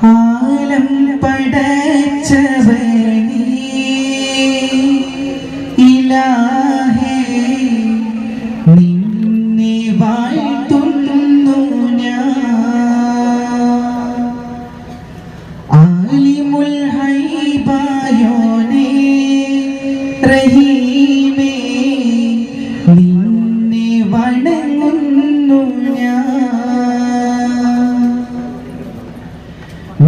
ആലം പടച്ചവനേ ഇലാഹേ നിന്നെ വാഴ്ത്തുന്നു ഞാൻ. ആലിമുൽ ഹൈബായോനേ റഹീമേ നിന്നെ വണങ്ങുന്നു ഞാൻ.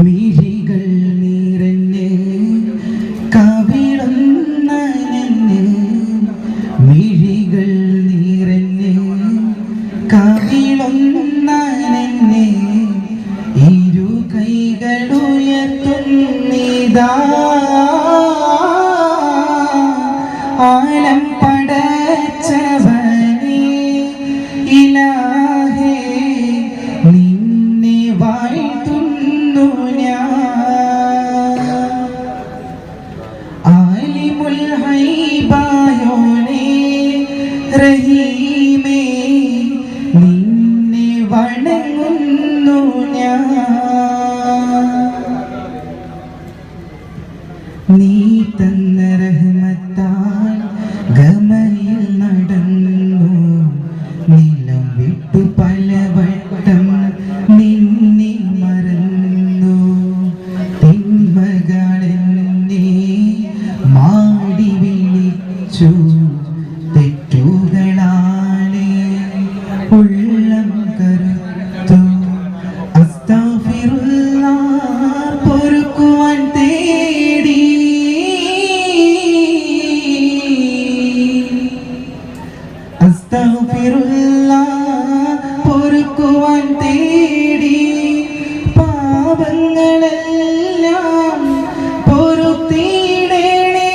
മിഴികൾ നിറഞ്ഞ് കവിളുന്ന നന്ന്, മിഴികൾ നിറഞ്ഞ് കവിളുന്ന നന്ന്, ഇരു കൈകളുയർത്തുന്നിതാ ആലം പടച്ചവനേ ഇലാഹേ നിന്നെ വാഴ്ത്തുന്നു ഞാൻ. ആലിമുൽ ഹൈബായോനേ റഹീമേ നിന്നെ വണങ്ങുന്നു ഞാൻ. നീ തന്ന റഹ്മത്താൽ ഗമയിൽ നടന്നു, നിലം വിട്ടു പലവട്ടം നിന്നെ മറന്നു. തിന്മകളെന്നെ മാടി വിളിച്ചു, തെറ്റുകളാണ് ഉള്ളം കരുത്തു. അസ്തഗ്ഫിറുല്ലാഹ് പൊറുക്കുവാൻ തേടി, അസ്തഗ്ഫിറുല്ലാഹ് പൊറുക്കുവാൻ തേടി, പാപങ്ങളെല്ലാം പൊറുത്തിടണേ.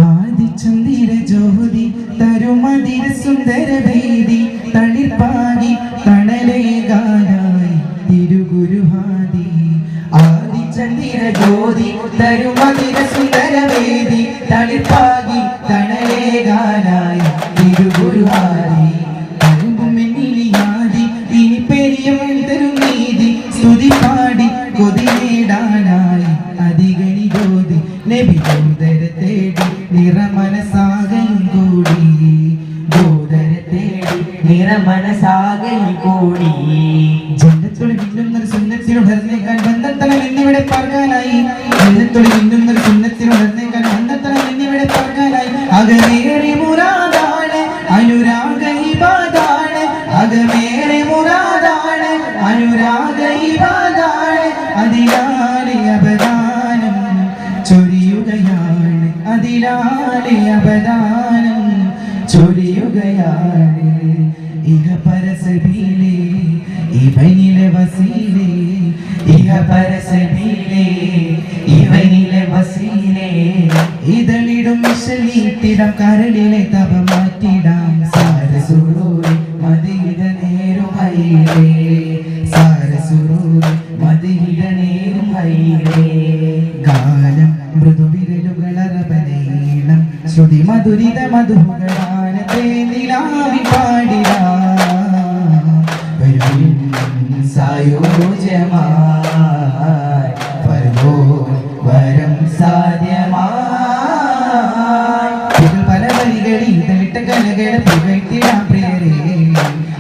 ആദിചന്ദ്ര ജ്യോതി തരുമതിര സുന്ദരവേദി, തളിർപ്പാകി തണലേകാനായി തിരുഗുരുഹാദി. ആദിചന്ദ്ര ജ്യോതി തരുമതിര സുന്ദരവേദി, തളിർപ്പാകി തണലേകാനായി തിരുഗുരുഹാദി. തരുമ്പുമെന്നിലിയാദി ഇനി പെരിയവൻ തരും നീതി, സ്തുതി പാടി കൊതി നേടാനായി അധികനി ജ്യോതി. നബി ദൂതരെ തേടി നിറമനസാകയും കൂടി, ദൂതരെ തേടി നിറമനസാകയും കൂടി. ജന്നത്തുള്ളിൽ മിന്നുന്നൊരു സുന്നത്തിനുണർന്നേക്കാൻ ബന്ധത്തലം എന്നിവിടെ പറഞ്ഞാനായി, ജന്നത്തുള്ളിൽ മിന്നുന്നൊരു സുന്നത്തിനുണർന്നേക്കാൻ ബന്ധത്തലം എന്നിവിടെ പറഞ്ഞാനായി. അകമേറെ മുറാദാണ് അനുരാഗ ഇബാദാണ്, അകമേറെ മുറാദാണ് അനുരാഗ ഇബാദാണ്. അതിലാലെ അബദാനം ചൊരിയുകയാണ്, അതിലാലെ അബദാനം ചൊരിയുകയാണ്. ഇഹ പരസബീലേ ഇവനിലെ വസീലേ, ഇഹ പരസബീലേ ഇവനിലെ വസീലേ. ഇതളിടും മിശലീട്ടിടാം, കരളിലെ തപ മാറ്റിടാം. സാരസുരൂരി മദീന നേരും ഹൈരേ, സാരസുരൂരി മദീന നേരും ഹൈരേ. ഗാനം മൃദുവിരലുകളറബനീളം, ശ്രുതി മധുരിത മധുകളാണ് തേനിലാവി പാടിടാം. സായോജ്യമായി പരമോ വരം സാധ്യമായി. പല വരികളിൽ ഇതളിട്ട കലകളെ പുകഴ്ത്തിടാം പ്രിയരേ.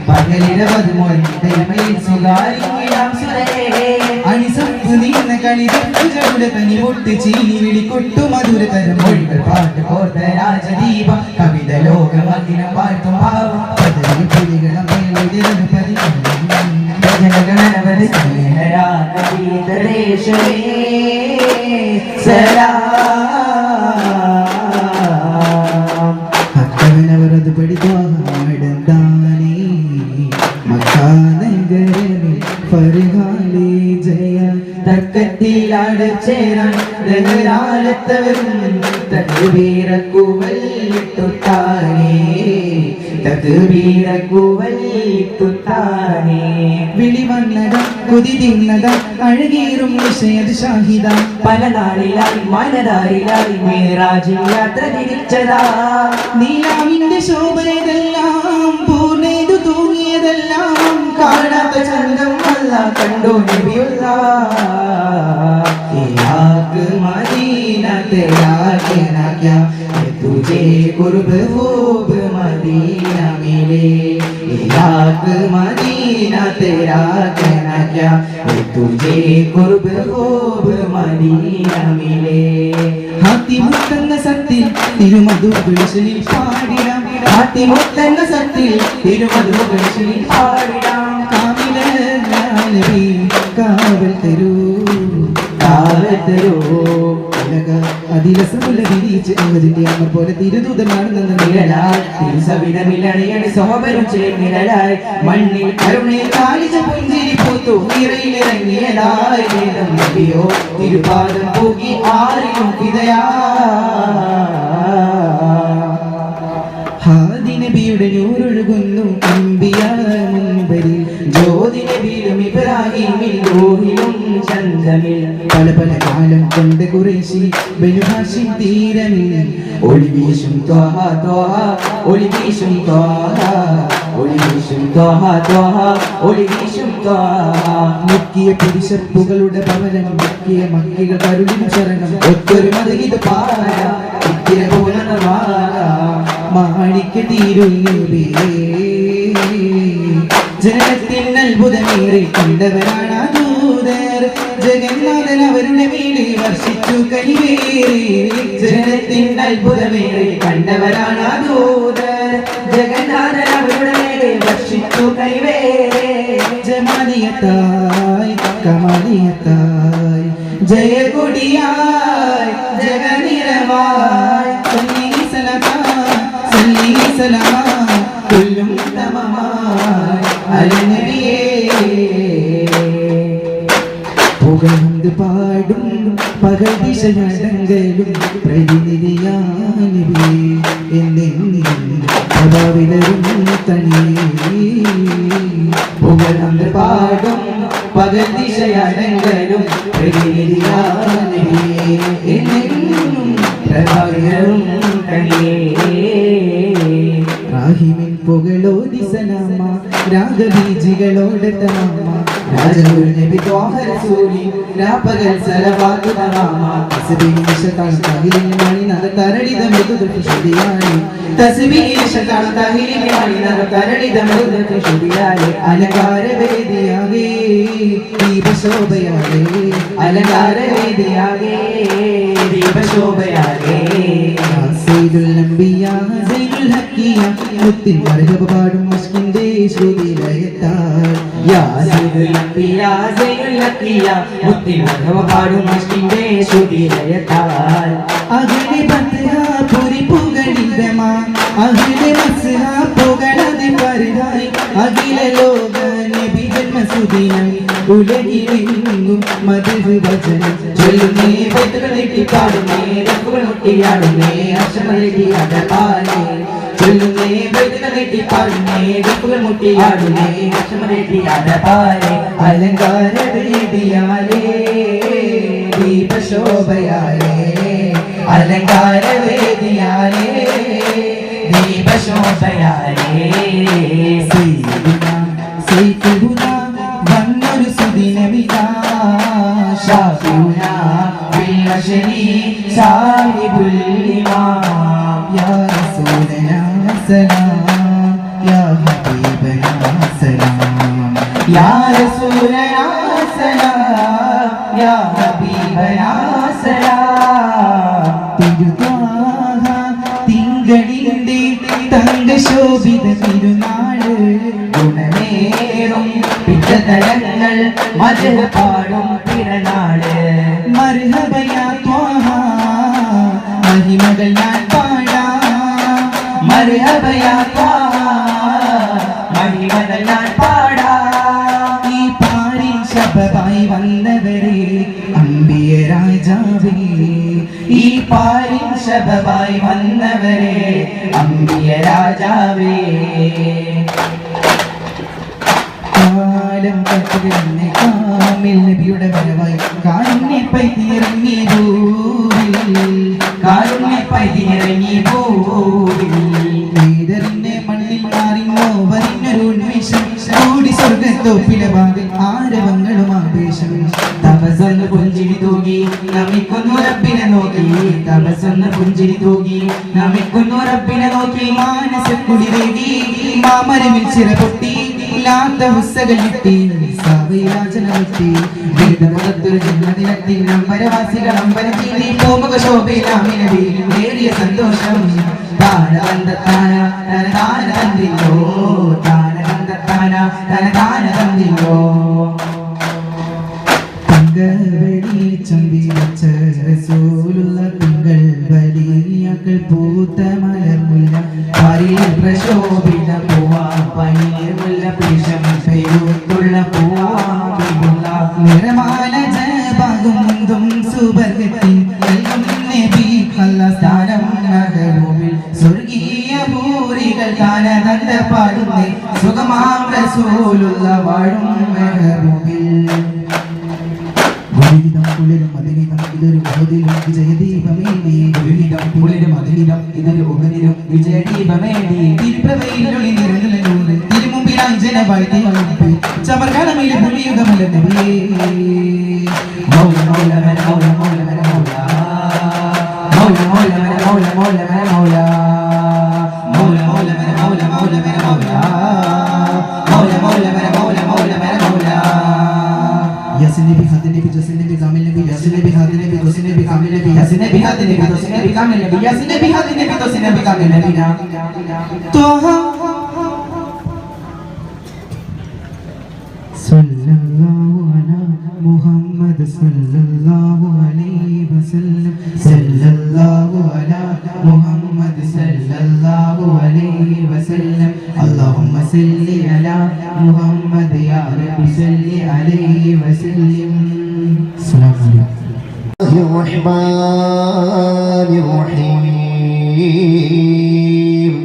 പകലിടവതുമൊഴി ദൈവമയിൽ സുഖാരിക്കാം സുരേ. അണിസപ്പ് നീന്ന കളിതങ്ങളുടെ തനി പൊട്ട് ചീനി വിളിക്കൊട്ടു മധുരതരം മൊഴികൾ പാട്ട് കോർത്ത രാജദീപം. കവിത ലോകം അഖിലം പാട്ടും ഭാവം പദവി പുലികളും ജനഗണനവരെ സ്നേഹരാഗീതരേശമേ സലാം. ഭക്തവനവരത് പഠിത്താടന്താനേ മക്കാനഗരമേ ഫർഹാലേ ജയ. തക്കത്തിലടച്ചേരാൻ ദഹരാലത്തവരും തക്ബീറക്കുവല്ലിട്ടുത്താനേ, തക്ബീറക്കുവല്ലിട്ടുത്താനേ. വിളിവന്നകം കുതിരിന്നത അഴകേറും വിഷയത് ഷാഹിദ പല നാളിലായി മനതാരിലായി മേറാജിൽ യാത്ര തിരിച്ചതാ നീലാവിന്റെ ശോഭയതെല്ലാം പൂർണ്ണേതു തൂങ്ങിയതെല്ലാം കാണാത്ത ചന്തം അല്ല കണ്ടു നബിയുള്ള मदीना तेरा कहना क्या तुझे कुर्ब खूब मदीना मिले याक मदीना तेरा कहना क्या तुझे कुर्ब खूब मदीना मिले ഹാത്തിമുത്തെന്ന സത്തിൽ തിരുമധുഗുളിശലിൽ പാടിടാം ഹാത്തിമുത്തെന്ന സത്തിൽ തിരുമധുഗുളിശലിൽ പാടിടാം കാമില നബി കാവൽ തരൂ അതിലസമുള്ള വിരിച്ച് അമ്മതിന്റെ അമ്മ പോലെ തിരുദൂതനാണെന്ന നിഴലായി സോബരും ചേർന്നിഴലായി മണ്ണിൽ കരുണയിൽ കാലിച്ച പുഞ്ചിരി പൂത്തു നിറയിലിറങ്ങിയതായി നബിയോ തിരുപാദം പോകി ആരിലും പിതയാ ഹാദി നബിയുടെ നൂറൊഴുകുന്നു അമ്പിയാ മുൻപരിൽ ജ്യോതി നബിയിലും ഇബ്രാഹിമിൽ റൂഹിലും ചന്ദ്രമിൽ പല പല കാലം കൊണ്ട് കുറേശി ബനുഹാശിം തീരമിൽ ഒളി വീശും ത്വഹ ത്വഹ ഒളി വീശും ത്വഹ ഒളി വീശും ത്വഹ ത്വഹ ഒളി വീശും ത്വഹ മുക്കിയ പുരുഷപ്പുകളുടെ ഭവനം മുക്കിയ മക്കികൾ കരുളിൻ ശരണം ഒത്തൊരു മതഗീത പാട ഇത്തിര പൂർണ്ണമാല മാണിക്ക തീരുന്നേ ജനനത്തിൽ അത്ഭുതമേറെ കണ്ടവരാണ് ദൂതർ ജഗന്നാഥൻ അവരുടെ മേലെ വർഷിച്ചു കൈവേറി ജനനത്തിൽ അത്ഭുതമേറെ കണ്ടവരാണ് ദൂതർ ജഗന്നാഥൻ അവരുടെ മേലെ വർഷിച്ചു കൈവേറെ ജമാലിയത്തായി കമാലിയത്തായി ജയകൊടിയായി ജഗനിരവായി സല്ലി സലാമ കൊല്ലും തമമായി അലനബിയേ പുകഴ്ந்து പാടും പകൽ ദിശയടങ്കലും പ്രതിനിധിയാനിവേ എന്നെന്നിലും തനിയേ പുകഴ്ந்து പാടും പകൽ ദിശയടങ്കലും പ്രതിനിധിയാനിവേ എന്നെന്നും പ്രഭാകരും തനിയേ റാഹിമിൻ പുകളോതി സലാമ രാഗബീജികളോടെ തമാമ രാജഗുരു നബി ത്വാഹ റസൂലി രാപകൽ സലവാത്തു തമാമ തസ്ബീഹ് ശതാൻ തഹിലിൻ മണി നഗ തരളിത മൃദു ശുദ്ധിയായി തസ്ബീഹ് ശതാൻ തഹിലിൻ മണി നഗ തരളിത മൃദു ശുദ്ധിയായി അലങ്കാര വേദിയാകെ ദീപശോഭയാകെ അലങ്കാര വേദിയാകെ ദീപശോഭയാകെ സയ്യിദുൽ അംബിയാ സയ്യിദുൽ ഹക്കിയ മുത്തിൻ മർഹബ പാടും മസ്കിന്റെ ശ്രുതിലയത്താൽ യാ സയ്യിദുൽ അംബിയാ സയ്യിദുൽ ഹക്കിയ മുത്തിൻ മർഹബ പാടും മസ്കിന്റെ ശ്രുതിലയത്താൽ അഖിലെ ബദ്ഹ പുരി പുകളിതമാ അഖിലെ മസ്ഹ പുകളതി പരിഹായി അഖില ലോക നബി ജന്മസുദിനം ഉലകിലെങ്ങും മധു വചനം ചൊല്ലുന്നേ പൈത്തുകളെട്ടി പാടുന്നേ രക്കുകൾ മുട്ടിയാടുന്നേ അക്ഷമലെട്ടി അടപാലേ ചൊല്ലുന്നേ പൈത്തുകളെട്ടി പാടുന്നേ രക്കുകൾ മുട്ടിയാടുന്നേ അക്ഷമലെട്ടി അടപാലേ അലങ്കാര വേദിയാലേ ദീപശോഭയാലേ അലങ്കാര വേദിയാലേ ദീപശോഭയാലേ സൈഫുനാ വന്നൊരു സുദിനമിതാ ഷാഫിഉനാ ബിൽ അശ്രി സാഹിബുൽ ഇമാം യാ റസൂലനാ സലാം യാ ഹബീബനാ സലാം യാ റസൂലനാ സലാം യാ ഹബീബനാ സലാം തിരുത്വാഹ തിങ്കളിന്റെ തങ്കശോഭിത തിരുനാള് ഗുണമേറും പിറ്റതലങ്ങൾ മധുര പാടും പിറനാട് മർഹബയാ ത്വാഹ മഹിമകൾ ഞാൻ പാടാം മർഹബയാ ത്വാഹ മഹിമകൾ ഞാൻ പാടാം ഈ പാരിൻ ശബമായി വന്നവരെ അമ്പിയ രാജാവേ ഈ പാരിൻ ശബമായി വന്നവരെ അമ്പിയ രാജാവേ കാല കാലം കട്ടുകിടന്നെ കാമിൽ നബിയുടെ വരവായി കാരുണ്യ പൈതിറങ്ങി കാരുണ്യ പൈതിറങ്ങി വേദറിന്റെ മണ്ണിൽ മാറിങ്ങോ വരിഞ്ഞൊരു ഉന്മേഷം കൂടി സ്വർഗത്തോപ്പിലെ ഭാഗം ആരവങ്ങളും ആവേശം തപസ്സൊന്ന് പുഞ്ചിരി തൂകി നമിക്കുന്നു റബ്ബിനെ നോക്കി തപസ്സൊന്ന് പുഞ്ചിരി തൂകി നമിക്കുന്നു റബ്ബിനെ നോക്കി മാനസക്കുളിരേകി മാമരമിൽ ചിറ പൊട്ടി ഇല്ലാത്ത ഉസ്സകൾ കിട്ടി സവയാചന വിട്ടി വേദമുഖത്തൊരു ജന്മദിനത്തിൽ നമ്പരവാസികൾ അമ്പരം ചീന്തി പോമുഖ ശോഭയിലാമിനവി നേരിയ സന്തോഷം താനതന്താന തനതാന തന്നില്ലോ താനതന്താന തനതാന തന്നില്ലോ വെളിച്ചം വീഴ്ച റസൂലുള്ള തിങ്കൾ വലിയകൾ പൂത്ത മലർമുല്ല പരിൽ പ്രശോഭിത പൂവാ പനീർ മുല്ല പിഷം പെരുത്തുള്ള പൂവാ നിറമാല ജപാകും മുന്തും സുബർഗത്തിൻ നബി കല്ല സ്ഥാനം നഗരൂപിൽ സ്വർഗീയ ഭൂരികൾ കാനദന്ത പാടുന്നേ സുഖമാം റസൂലുള്ള വാഴും മെഹബൂബിൽ ഗുരുവിധം കുളിരും മതിനിതം ഇതൊരു ബോധിലും വിജയദീപമേടി ഗുരുവിധം കുളിരും മതിനിതം ഇതൊരു ഉഗനിലും വിജയദീപമേടി തിരുപ്രവയിലൊളി നിറനിലൂടെ തിരുമുമ്പിലായി ജനവായി തീവളിപ്പ് ചമർകാലമേലെ പുലിയുഗമല്ല നബിയേ മൗല മൗല മന മൗല മൗല മന മൗല മൗല മൗല മന മൗല മൗല മന മൗല മൗല മൗല മന മൗല മൗല മന മൗല മൗല മൗല മന മൗല മൗല മന മൗല Yasin Nabi Hadir Nabi Yasin Nabi Kamil Nabi Yasin Nabi Hadir Nabi Yasin Nabi Kamil Nabi Yasin Nabi Hadir Nabi Yasin Nabi Kamil Nabi Yasin Nabi Hadir Nabi Yasin Nabi Kamil Nabi Toha Sallallahu ala Muhammad Sallallahu alaihi wasallam Sallallahu ala Muhammad Sallallahu alaihi wasallam Allahumma salli ala Muhammad ya Rabbi salli alaihi wasallam Bismillahirrahmanirrahim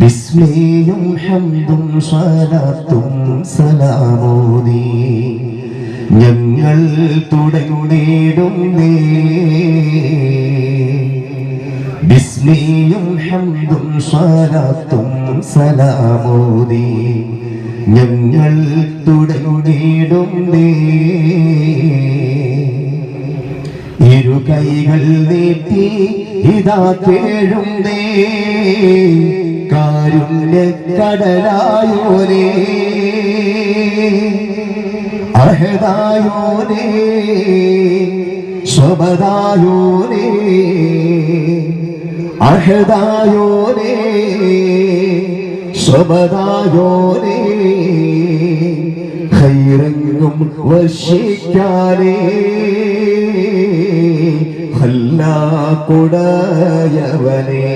Bismillahum hamdum salatum salamudi ഞങ്ങൾ തുടങ്ങിടുന്നേ ബിസ്മിയും ഹംദും സ്വലാത്തും സലാമോദി ഞങ്ങൾ തുടങ്ങിടുന്നേ ഇരു കൈകൾ നീട്ടി ഇതാ കേഴുന്നേ കാരുണ്യക്കടലായോരേ അഹദായോരേ സ്വബദായോരേ അഹദായോരേ സ്വബദായോരേ ഖൈറങ്ങും വർഷിക്കാനേ ഹല്ലാക്കുടയവനേ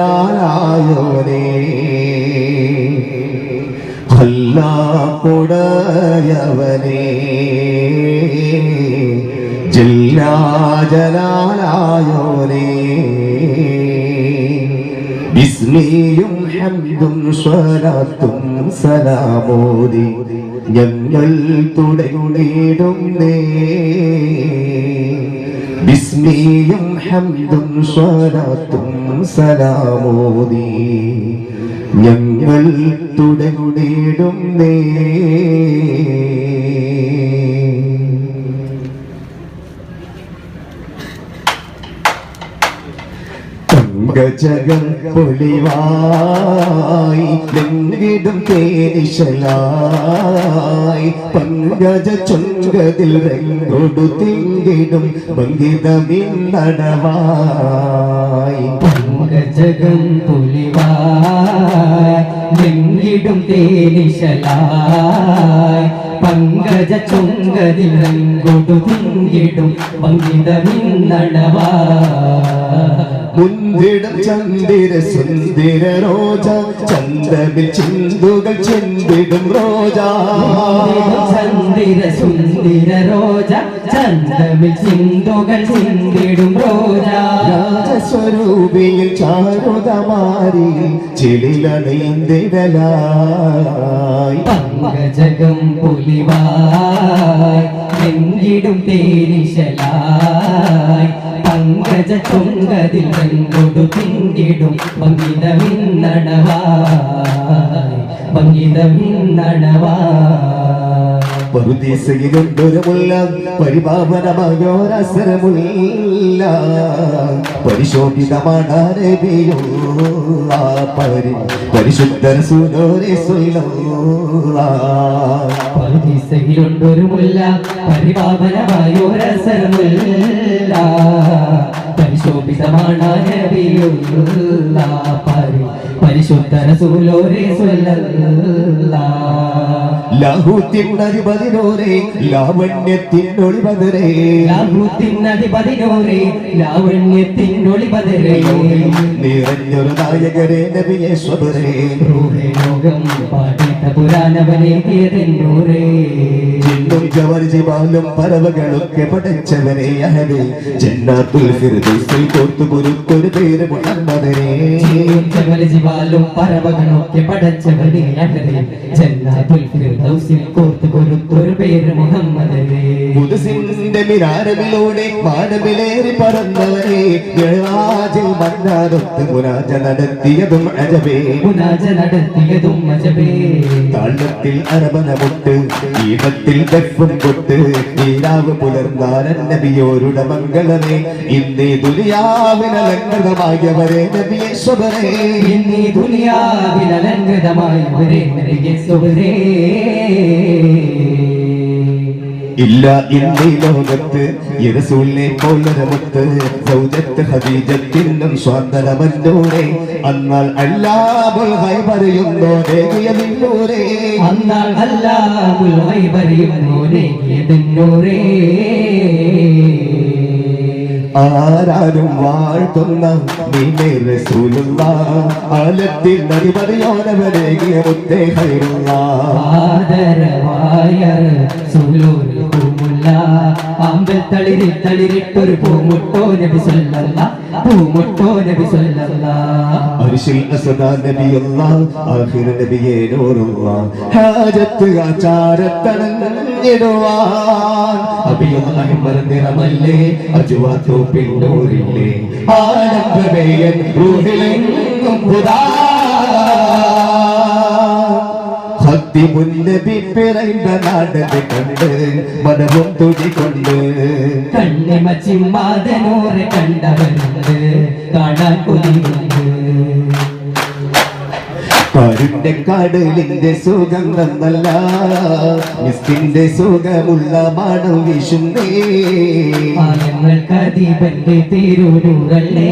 ജല്ലാജലാലായോരേ ഹല്ലാക്കുടയവനേ ജല്ലാജലാലായോരേ ബിസ്മിയും ഹംദും സ്വലാത്തും സലാമോദി ഞങ്ങൾ തുടങ്ങിടുന്നേ ബിസ്മിയും ഹംദും സ്വലാത്തും സലാമോദി ഞങ്ങൾ തുടങ്ങിടുന്നേ പങ്കജകം പൊലിവായി ലെങ്കിടും തേനിശലായി പങ്കജ ചുങ്കതിൽ രംഗൊടു തിങ്കിടും ഭംഗിതമിന്നടവായി പങ്കജകം പൊലിവായി ലെങ്കിടും തേനിശലായി പങ്കജ ചുങ്കതിൽ രംഗൊടു തിങ്കിടും ഭംഗിതമിന്നടവായി മുൻപിടം ചന്ദിര സുന്ദര റോജ ചന്തമിൽ ചിന്തുകൾ ചെന്തിടും റോജ ചന്ദിര സുന്ദര റോജ ചന്തമിൽ ചിന്തുകൾ ചിന്തിടും റോജ രാജസ്വരൂപിയിൽ ചാരുതമാരി ചിലിലണിന്തിടലായി പങ്കജകം പുലിവായി എങ്കിടും തേനിശലായി പങ്കജ ചുങ്കതിൽ വെങ്കൊടു പിങ്കിടും പങ്കിതമിന്നണവായി പറുദീസയിലുണ്ടൊരുമുള്ള പരിപാവനമായോരസരമുള്ള പരിശോഭിതമാണ് പരിശുദ്ധ റസൂലോരെ പറുദീസയിലുണ്ടൊരു മുല്ല പരിപാവനമായോരസരമുള്ള പരിശോഭിതമാണ് നബിയുള്ള പരിശുദ്ധ റസൂലോരെ ലാഹൂത്തിനധിപതിനോരെ ലാവണ്യത്തിനൊളിപതരേ ലാഹൂത്തിനധിപതിനോരെ ലാവണ്യത്തിനൊളിപതരേ നിറഞ്ഞൊരു നായകരെ നബിയെ സ്വബരേ ലോകം പാടിത്ത പുരാണവനേകിയതെന്നൂരേ ജിന്നും ജവർ ജിബാലും പറവകളൊക്കെ പടച്ചവനെ അഹദേ ജന്നാത്തുൽ ഫിർദൗസിൽ കോർത്തു കുരുത്തൊരു പേര് മുഹമ്മദരേ ജവർ ജിബാലും പറവകളൊക്കെ പടച്ചവനെ അഹദേ ജന്നാത്തുൽ ഫിർദൗസിൽ കോർത്തു കുരുത്തൊരു പേര് മുഹമ്മദരേ ഖുദ്സിന്റെ മിനാരമിലൂടെ വാനമിലേറി പറന്നവരെ മിഅ്റാജിൽ മന്നാരത്ത് മുനാജ നടത്തിയതും അജബേ താളത്തിൽ അരബനമുട്ട് ഈടത്തിൽ ദഫും കൊട്ട് ഈരാവ് പുലർന്നാരൻ നബിയോരുടെ മംഗളമേ ഇന്നീ ദുനിയാവിനലങ്കൃതമായവരെ നബിയേശ്വരേ ഇന്നീ ദുനിയാവിനലങ്കൃതമായവരെ നബിയേശ്വരേ ഇല്ല ഇന്നീ ലോകത്ത് യറസൂലിനെ പോലൊരമുത്ത് സൗജത്ത് ഹദീജത്തിനും സ്വാതന്ത്രമന്നൂരെ അന്നാൽ അല്ലാഹുൽ ഗൈബ് അറിയുന്നോ ദേവിയമിന്നൂരേ അന്നാൽ അല്ലാഹുൽ ഗൈബ് അറിയുന്നോ ദേവിയമിന്നൂരേ ആരാരും വാഴ്ത്തുന്ന നീമേ റസൂലുള്ളാഹ് ആലത്തിൽ നബി പറയാനവരേകിയ മുത്തേ ഖൈറുള്ളാഹ് ആദരവായ റസൂലുൽ പൂമുല്ല അമ്പൽ തളിരിട്ടൊരു പൂമുട്ടോ നബി സല്ലല്ലാഹ് അർശിൽ അസ്ദാ നബിയല്ലാഹ് ആഖിർ നബിയേ നൂറുള്ളാഹ് ഹാജത്ത് ആചാരത്തണഞ്ഞിടുവാൻ അബിയുല്ലാഹി മർദിറമല്ലേ അജ്വാതു പിന്നൂരില്ലേ ആനന്ദമേയൻ റൂഹിലെങ്ങും ഹുദാ ഹത്തിമുന്നബി പിറൈണ്ട നാടത് കണ്ട് മനവും തുടികൊണ്ട് കണ്ണിമച്ചിമ്മാതനൂറ് കണ്ടവരുണ്ട് കാണാൻ കൊതിയുണ്ട് കാരുണ്യ കടലിന്റെ സുഗന്ധം നല്ല മിസ്കിന്റെ സുഖമുള്ള മണം വീശുന്നേ ഞങ്ങൾക്കതീപന്റെ തിരുനൂറല്ലേ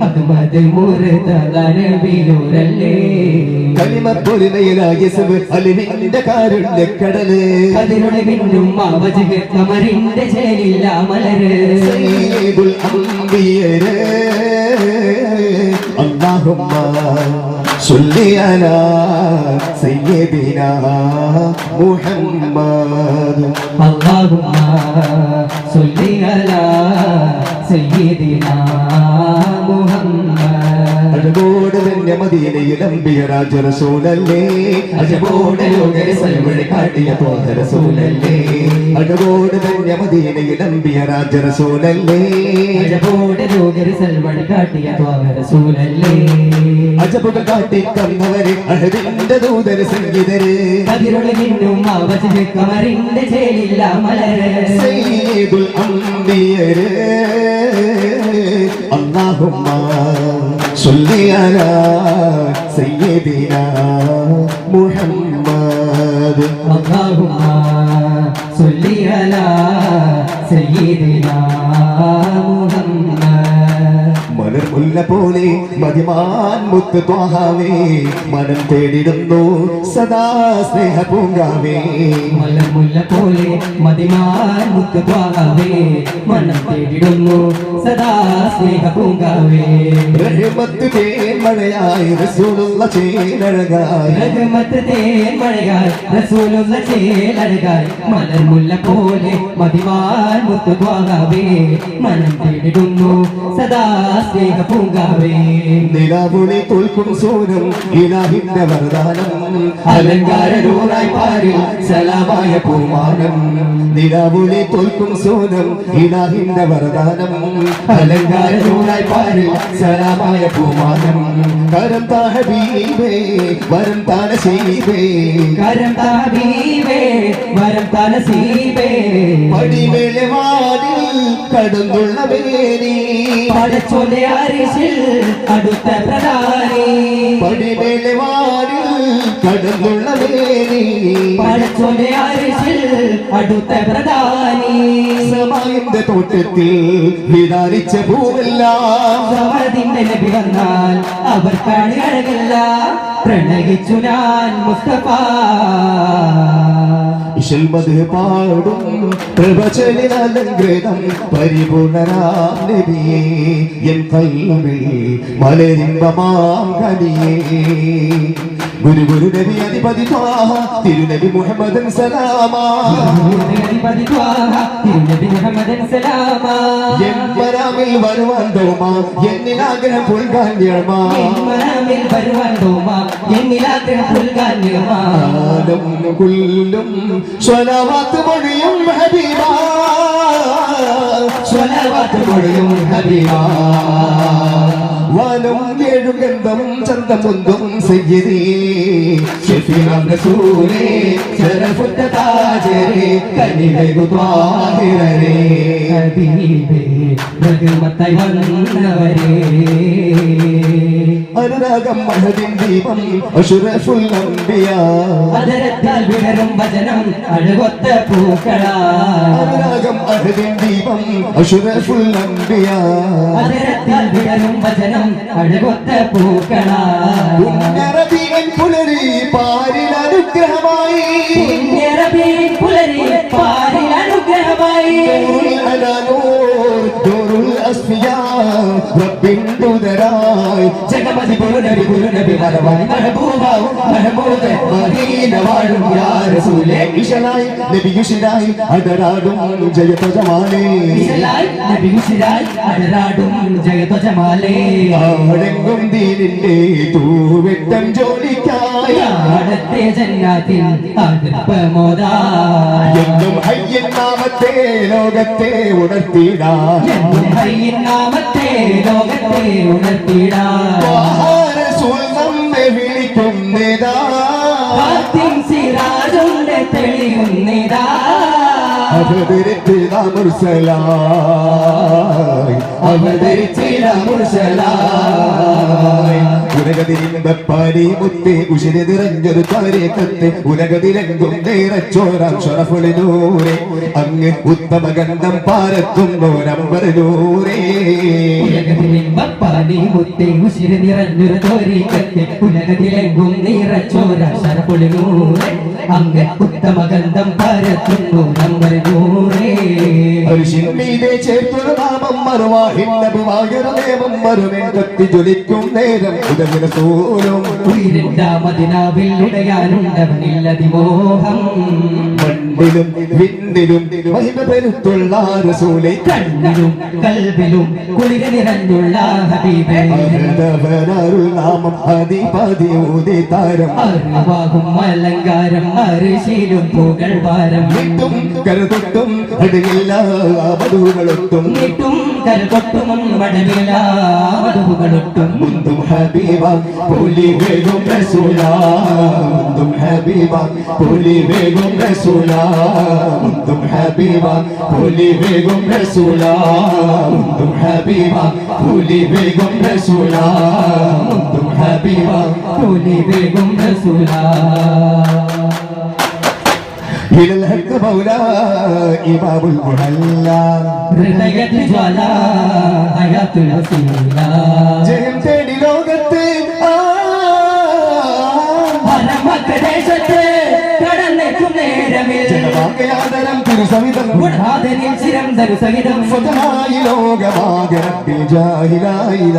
അഹ്മദ് മുർതദനബിയൂരല്ലേ കലിമപ്പൊലിമയിലായ അലിവിന്റെ കാരുണ്യ കടല് അതിരുടെ പിന്നും അവജ് കമറിന്റെ ചേലില്ല മലര് സയ്യിദുൽ അംബിയരേ അല്ലാഹുമ്മ صلي على سيدنا محمد اللهم صل على سيدنا محمد അജബോട് തന്നെ മദീനയിൽ അമ്പിയ രാജ റസൂലല്ലേ അജബോട് ലോകരെ സൽവഴി കാട്ടിയ തോന്ന റസൂലല്ലേ അജബോട് തന്നെ മദീനയിൽ അമ്പിയ രാജ റസൂലല്ലേ അജബോട് ലോകരെ സൽവഴി കാട്ടിയ തോന്ന റസൂലല്ലേ അജബുകൾ കാട്ടി തന്നവരെ അഹദിന്റെ ദൂതര സംഗീതര് അതിരുടെ നിന്നും അവജ് കമറിന്റെ ചേലില്ല മലര് സയ്യിദുൽ അംബിയരേ اللهم صل على سيدنا محمد اللهم صل على سيدنا محمد മുല്ല പോലെ മതിമാൻ മുത്ത് ത്വാഹാവേ മനം തേടിടുന്നു സദാ സ്നേഹ പൂങ്കാവേ മുല്ല പോലെ മതിമാൻ മുത്ത് ത്വാഹാവേ മനം തേടിടുന്നു സദാ സ്നേഹ പൂങ്കാവേ റഹ്മത്ത് തേൻ മഴയായി റസൂലുള്ള ചേലഴകായി റഹ്മത്ത് തേൻ മഴയായി റസൂലുള്ള ചേലഴകായി മുല്ല പോലെ മതിമാൻ മുത്ത് ത്വാഹാവേ മനം തേടിടുന്നു സദാ സ്നേഹ പൂങ്കാവേ നിലാവുളി തോൽക്കും സൂനം ഇലാഹിന്റെ വരദാനം അലങ്കാരൂറായി പാരിൽ സലാമായ പൂമാനം നിലാവുളി തോൽക്കും സൂനം ഇലാഹിന്റെ വരദാനം അലങ്കാരൂറായി പാരിൽ സലാമായ പൂമാനം കരം താഹബീബേ വരം താനസീബേ കരം താബീബേ വരം തനസീബേ പടിമേലെ വാതിൽ കടന്നുള്ള വേരി പടച്ചോന്റെ അരിശിൽ അടുത്ത പ്രധാനി പടിമേലെ വാതിൽ കടന്നുള്ള വേരി പടച്ചോന്റെ അരിശിൽ അടുത്ത പ്രധാനി സമായിന്റെ തോട്ടത്തിൽ വിധാനിച്ച പൂവെല്ലാം സമതിന്റെ നബി വന്നാൽ അവർ കണിയഴകല്ല പ്രണയിച്ചു ഞാൻ മുസ്തഫ ഇശൽമത് പാടും പ്രവചനാലങ്കൃതം പരിപൂർണനാം നബിയേ എൻ കൽവിൽ മലരിമ്പമാം കനിയേ ഗുരു ഗുരു നബി അധിപതി ത്വാഹ തിരുനബി മുഹമ്മദൻ സലാമാ അധിപതി ത്വാഹ തിരുനബി മുഹമ്മദൻ സലാമാ എൻ മനാമിൽ വരുവാൻ തോമാ എന്നിലാഗ്രഹം പുൽകാൻ ഞമാ മനാമിൽ വരുവാൻ തോമാ എന്നിലാഗ്രഹം പുൽകാൻ ഞമാ ആലം കുല്ലും സ്വലാവാത്ത് മൊഴിയും ഹബീബാ സ്വലാവാത്ത് മൊഴിയും ഹബീബാ വാനം ഏഴും ഗന്ധം ചന്തമൊന്തും സയ്യിദീ ഷഫീഅം റസൂലേ ശരഫുത്ത താജരേ കനിവൈകു ത്വാഹിറരേ ഹബീബേ റഹ്മത്തായി വന്നവരേ അനുരാഗം മഹദിൻ ദീപം അഷ്റഫുൽ അംബിയാ അതരത്താൽ വിടരും വചനം അഴകൊത്ത പൂക്കളാ അനുരാഗം മഹദിൻ ദീപം അഷ്റഫുൽ അംബിയാ അതരത്താൽ വിടരും വചനം അഴകൊത്ത പൂക്കളാ പുണ്യറബീൻ പുലരി പാരിൽ അനുഗ്രഹമായി പുണ്യറബീൻ പുലരി പാരിൽ അനുഗ്രഹമായി നൂറുൽ അലാനൂർ നൂറുൽ അസ്ഫിയാ റബ്ബിൻ ദുദരായി ജഗമതി ഗുരുനബി മറവായി മഹബൂബാവും മഹബൂബ് മദീന വാഴും യാ റസൂലേ ഇശലായി നബിയുശിലായി അടരാടും ജയതജമാലേ ഇശലായി നബിയുശിലായി അടരാടും ജയധ്വജമാലേ ആടെങ്കും ദീനിന്റെ തൂവെട്ടം ജോലിക്കായി ആടത്തെ ജന്നാത്തിൽ അതിർപ്പമോദായി എന്നും ഹയ്യൻ നാമത്തെ ലോകത്തെ ഉണർത്തിടാൻ എന്നും ഹയ്യിൻ നാമത്തെ ലോകത്തെ ഉണർത്തിടാൻ റസൂൽ നമ്മെ വിളിക്കുന്നതാ ഫാത്തിം സിറാജുണ്ട് തെളിയുന്നിതാ അവതരിച്ചിട മുർസലായി അവതരിച്ചിട മുർസലായി ഉലകതിരിമ്പപ്പാരി മുത്തേ ഉശിരി നിറഞ്ഞൊരു താരേക്കത്തെ ഉലകതിലെങ്കും നേരച്ചോരാം ഷറഫുളിനൂരെ അങ്ങ് ഉത്തമ ഗന്ധം പാരത്തുന്നോരമ്പരനൂരേ ഉലകത്തിലെമ്പപ്പാടി മുത്തേ ഉശിരി നിറഞ്ഞൊരു തോരീക്കത്തെ ഉലകത്തിലെങ്കും നിറച്ചോര ശരപൊളിനൂറെ അങ്ങ് ഉത്തമ ഗന്ധം പരത്തുന്നു നമ്പർ നൂറേ മീതെ ചേർത്തൊരു നാമം മറുവാഹിന്നബുവായൊരു നിയമം മറുമേൻ കത്തി ജ്വലിക്കും നേരം ഉദവിന സൂലും ഉയരണ്ടാമതിനാവിൽ ഉടയാനുണ്ടവനില്ലതിമോഹം മണ്ണിലും വിണ്ണിലും മഹിമ പെരുത്തുള്ള റസൂലെ കണ്ണിലും കൽവിലും കുളിര നിറഞ്ഞുള്ള ഹബീബേ അരുൾ നാമം അധിപതി ഊതി താരം അറിവാകും അലങ്കാരം അരിശീലും പുകൾ വാരം വിട്ടും കരുതൊട്ടും അടുകില്ല മധുകളൊട്ടും നീട്ടും കൽകൊട്ടും വടവില മധുകളൊട്ടും മുന്തും ഹബീബ പുലി വേഗം റസൂല മുന്തും ഹബീബ പുലി വേഗം റസൂല മുന്തും ഹബീബ പുലി വേഗം റസൂല മുന്തും ഹബീബ പുലി വേഗം റസൂല മുന്തും ഹബീബ പുലി വേഗം റസൂല إلى الحق مولى إمام المحلى ഹൃദയത്തിൽ ജ്വാല ഹയാത്തുൽ വസീല ജയം തേടി ലോകത്തെ ദേശത്ത് കടന്നെത്തും നേരമിൽ ജനവാകയാദരം തിരുസവിധം ഗുണാദനിൽ ചിരം തരുസഹിതം സ്വതമായി ലോകമാകരത്തിൽ ജാഹിലായില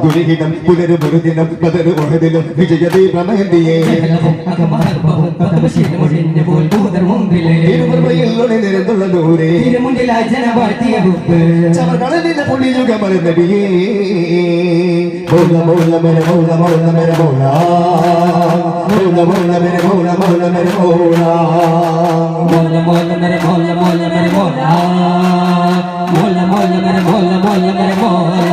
ദുരിഹിതം പുനരുപുരുദിനം പതരു ഒഹദിലും വിജയദീപമേന്തിയേ ഇരുപുറയിൽ നിരന്നുള്ള ദൂരെ തിരുമുണ്ടിലായി ജനവാഴ്ത്തിയ ചവകളിലെ പുള്ളിയുഗമരുന്നടിയേ മൗല മൗല മര മൗല മൗല മര മൗല മൗല മൗല മര മൗല മൗല മര മൗല മോല മോല മര മോല മോല മര മോല മോല മോല മര മോല മോല മര മോല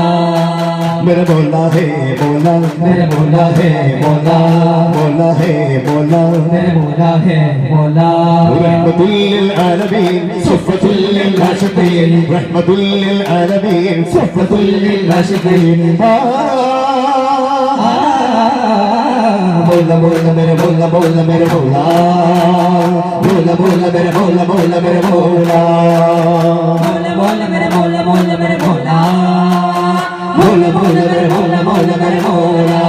मेरा बोला है बोला मेरे बोला है बोला बोला है बोला मेरे बोला है बोला रहमतुल लिल आलमीन सुफ़तुल लिल आशिकीन रहमतुल लिल आलमीन सुफ़तुल लिल आशिकीन बोला बोला मेरे बोला बोला मेरे बोला बोला बोला मेरे बोला बोला मेरे बोला बोला बोला मेरे बोला बोला मेरे बोला बोला बोला मेरे बोला बोला मेरे बोला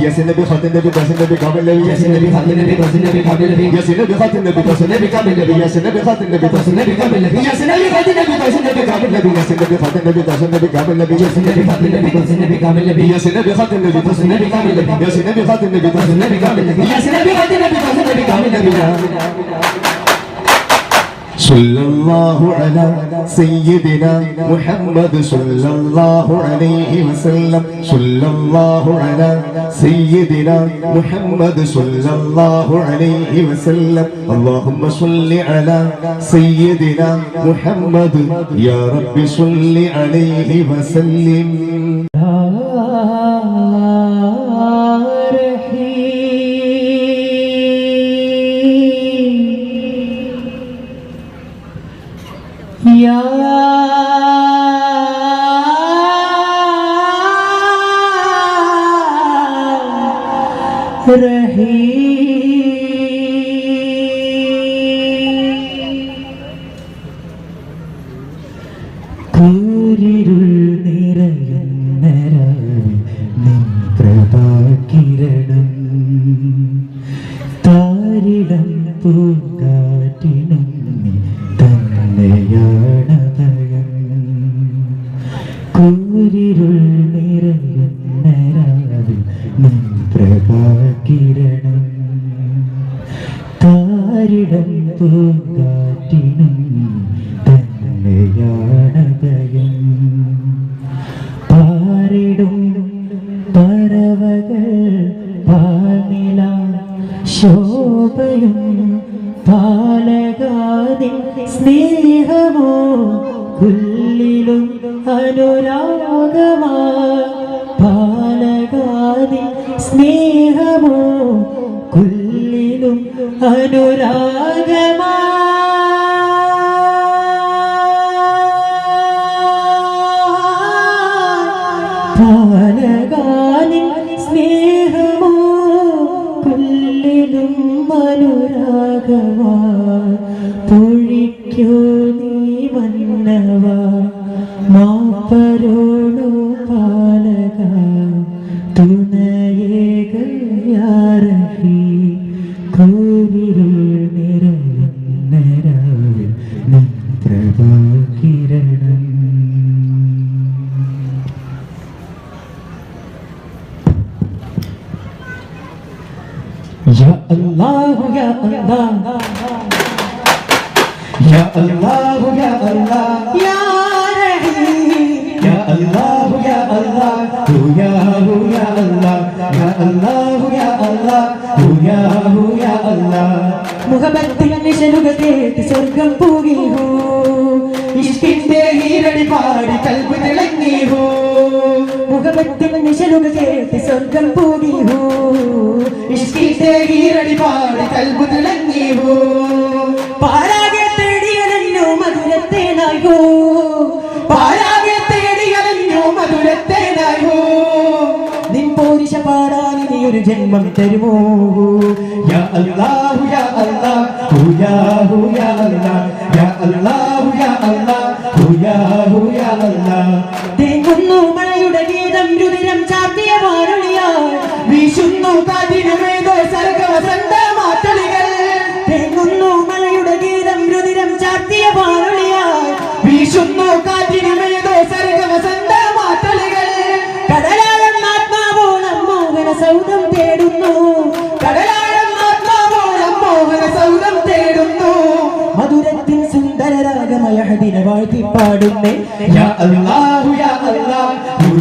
ياسين نبي خاتم نبي قاسم نبي كامل نبي ياسين نبي خاتم نبي قاسم نبي كامل نبي ياسين نبي خاتم نبي قاسم نبي كامل نبي ياسين نبي خاتم نبي قاسم نبي كامل نبي ياسين نبي خاتم نبي قاسم نبي كامل نبي ياسين نبي خاتم نبي قاسم نبي كامل نبي ياسين نبي خاتم نبي قاسم نبي كامل نبي ياسين نبي خاتم نبي قاسم نبي كامل نبي ياسين نبي خاتم نبي قاسم نبي كامل نبي ياسين نبي خاتم نبي قاسم نبي كامل نبي صلى الله على سيدنا محمد صلى الله عليه وسلم صلى الله على سيدنا محمد صلى الله عليه وسلم اللهم صل على سيدنا محمد يا رب صل عليه وسلم या रही കൂരിരുൾ നിറയുന്ന രാവിൽ നിൻ പ്രഭാകിരണം താരിടം പൂങ്കാറ്റിനും നീ തന്നെയാണഭയം കൂരിരുൾ നിറയുന്ന രാവിൽ നിൻ പ്രഭാകിരണം താരിടം പൂങ്കാറ്റിനും തന്നെയാണഭയം പാരിടും പറവകൾ പാനില ശോഭയും പാലകാതിൻ സ്നേഹമോ കുല്ലിലും അനുരാഗമാ പാലകാതിൻ സ്നേഹമോ കുല്ലിലും അനുരാഗമാ പാലകാതിൻ സ്നേഹമോ കുല്ലിലും അനുരാഗമാ പൊഴിക്കൂ നീ മന്നവ മാപ്പരോടു പാലക തുണയേകയാരഹി കൂരിരുൾ നിറയുന്ന രാവിൽ നിൻ പ്രഭാകിരണം या अल्लाह या अल्लाह या अल्लाह या अल्लाह या रहीम या अल्लाह या अल्लाह तू या अल्लाह या अल्लाह या अल्लाह तू या अल्लाह മുഹബത്തിൽ നിശലുകതേറ്റ് സ്വർഗം പൂകി ഹോ ഇഷ്കിന്റെ ഈരടി പാടി കൽബ് തിളങ്ങി ഹോ മുഹബത്തിൽ നിശലുകതേറ്റ് സ്വർഗം പൂകി ഹോ ഇഷ്കിന്റെ ഈരടി പാടി കൽബ് തിളങ്ങി ഹോ പാരാകെ തേടിയലഞ്ഞു മധുരത്തേനായി ഹോ പാരാകെ തേടിയലഞ്ഞു മധുരത്തേനായി ഹോ നിൻ പോരിശ പാടാൻ നീ ഒരു ജന്മം തരുമോ യാ അല്ലാഹു യാ അല്ലാഹ് يا الله يا الله يا الله يا الله തേങ്ങുന്നു മഴയുടെ ഗീതം രുതിരം ചാർത്തിയ വാരുളിയായി വീശുന്നു കാറ്റിനുമേതോ സർഗവസന്ത മാറ്റളികൾ തേങ്ങുന്നു മഴയുടെ ഗീതം രുതിരം ചാർത്തിയ വാരുളിയായി വീശുന്നു കാറ്റിനുമേതോ സർഗവസന്ത മാറ്റളികൾ കടലാഴം ആത്മാവോളം മോഹന സൗധം തേടുന്നു കടലാഴം ആത്മാവോളം മോഹന സൗധം തേടുന്നു മധുരത്തിൻ സുന്ദരരാഗമയ ഹദിന വാഴ്ത്തി പാടുന്നേ യാ അല്ലാഹു യാ അല്ലാഹു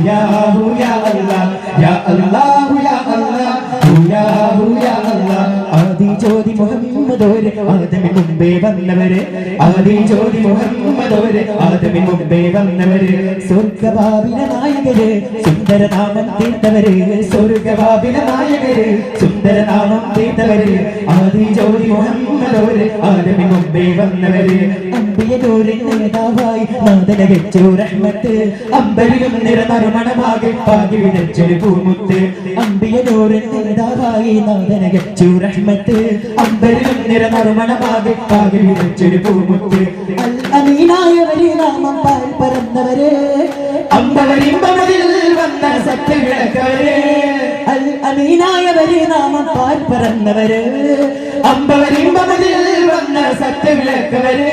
യാ അല്ലാഹു യാ അല്ലാഹു യാ അല്ലാഹു യാ അല്ലാഹു ആദി ജ്യോതി മുഹമ്മദോരെ ആദമിന് മുമ്പേ വന്നവരെ ആദി ജ്യോതി മുഹമ്മദോരെ ആദമിന് മുമ്പേ വന്നവരെ സ്വർഗഭാവിന നായകര് സുന്ദരനാമം തീർത്തവര് സ്വർഗഭാവിന നായകര് സുന്ദരനാമം തീർത്തവര് ആദി ജ്യോതി മുഹമ്മദോരെ ആദമിന് മുമ്പേ വന്നവര് അമ്പിയനൂരിൻ നേതാവായി നാദന വെച്ചു റഹ്മത്ത് അമ്പരിലും നിറനറുമണമാകെ പാകി വിതച്ചൊരു പൂമുത്ത് അമ്പിയനൂരിൻ നേതാവായി നാദന വെച്ചു റഹ്മത്ത് അമ്പരിലും നിറനറുമണമാകെ പാകി വിതച്ചൊരു പൂമുത്ത് അൽ അമീനായവരെ നാമം പാൽ പറന്നവരെ അമ്പവരിമ്പമതിൽ വന്ന സത്യവിളക്കവരെ അൽ അമീനായവരെ നാമം പാൽ പറന്നവര് അമ്പവരിമ്പമതിൽ വന്ന സത്യവിളക്കവരെ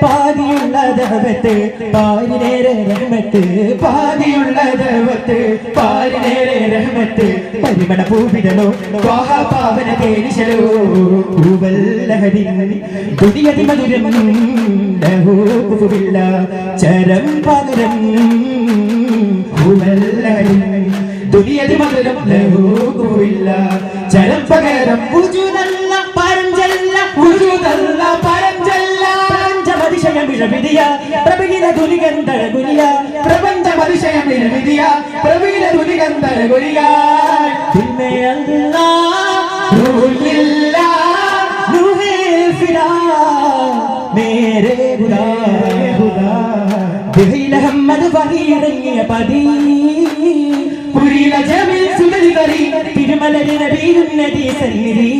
പാതിയുള്ള ദഹവത്ത് പാരിനേരെ റഹ്മത്ത് പാതിയുള്ള ദൈവത്ത് പാരിനേരെ റഹ്മത്ത് പരിമണ പൂവിതലോ പാവന തേനിശലോ പൂവല്ലഹരി ദുനിയതി മധുരം ലഹൂകുഫില്ല ചരം പകരം പൂവല്ലഹരി ദുനിയതി മധുരം ലഹൂകുഫില്ല ചരം പകരം ഉജുദല്ല പരഞ്ചല്ല ഉജുദല്ല പരഞ്ചല്ല പ്രപഞ്ചമതിശയം വിഴവിധിയ പ്രബില ദുനികന്ധര ഗുനിയ പ്രപഞ്ചമതിശയം വിധിയ പ്രവീല ദുരികന്ധര ഗുരിയ ദിൽമേ അല്ലാഹ് റൂഹില്ലാ നൂഹേ ഫിരാ മേരെ ഖുദാ ബിഹിൽ അഹമ്മദ് വഹിയിറങ്ങിയ പതി പുരിയില ജമീൽ സുന്ദരി തിരുമലരി നബീരുന്നതി സന്നിധി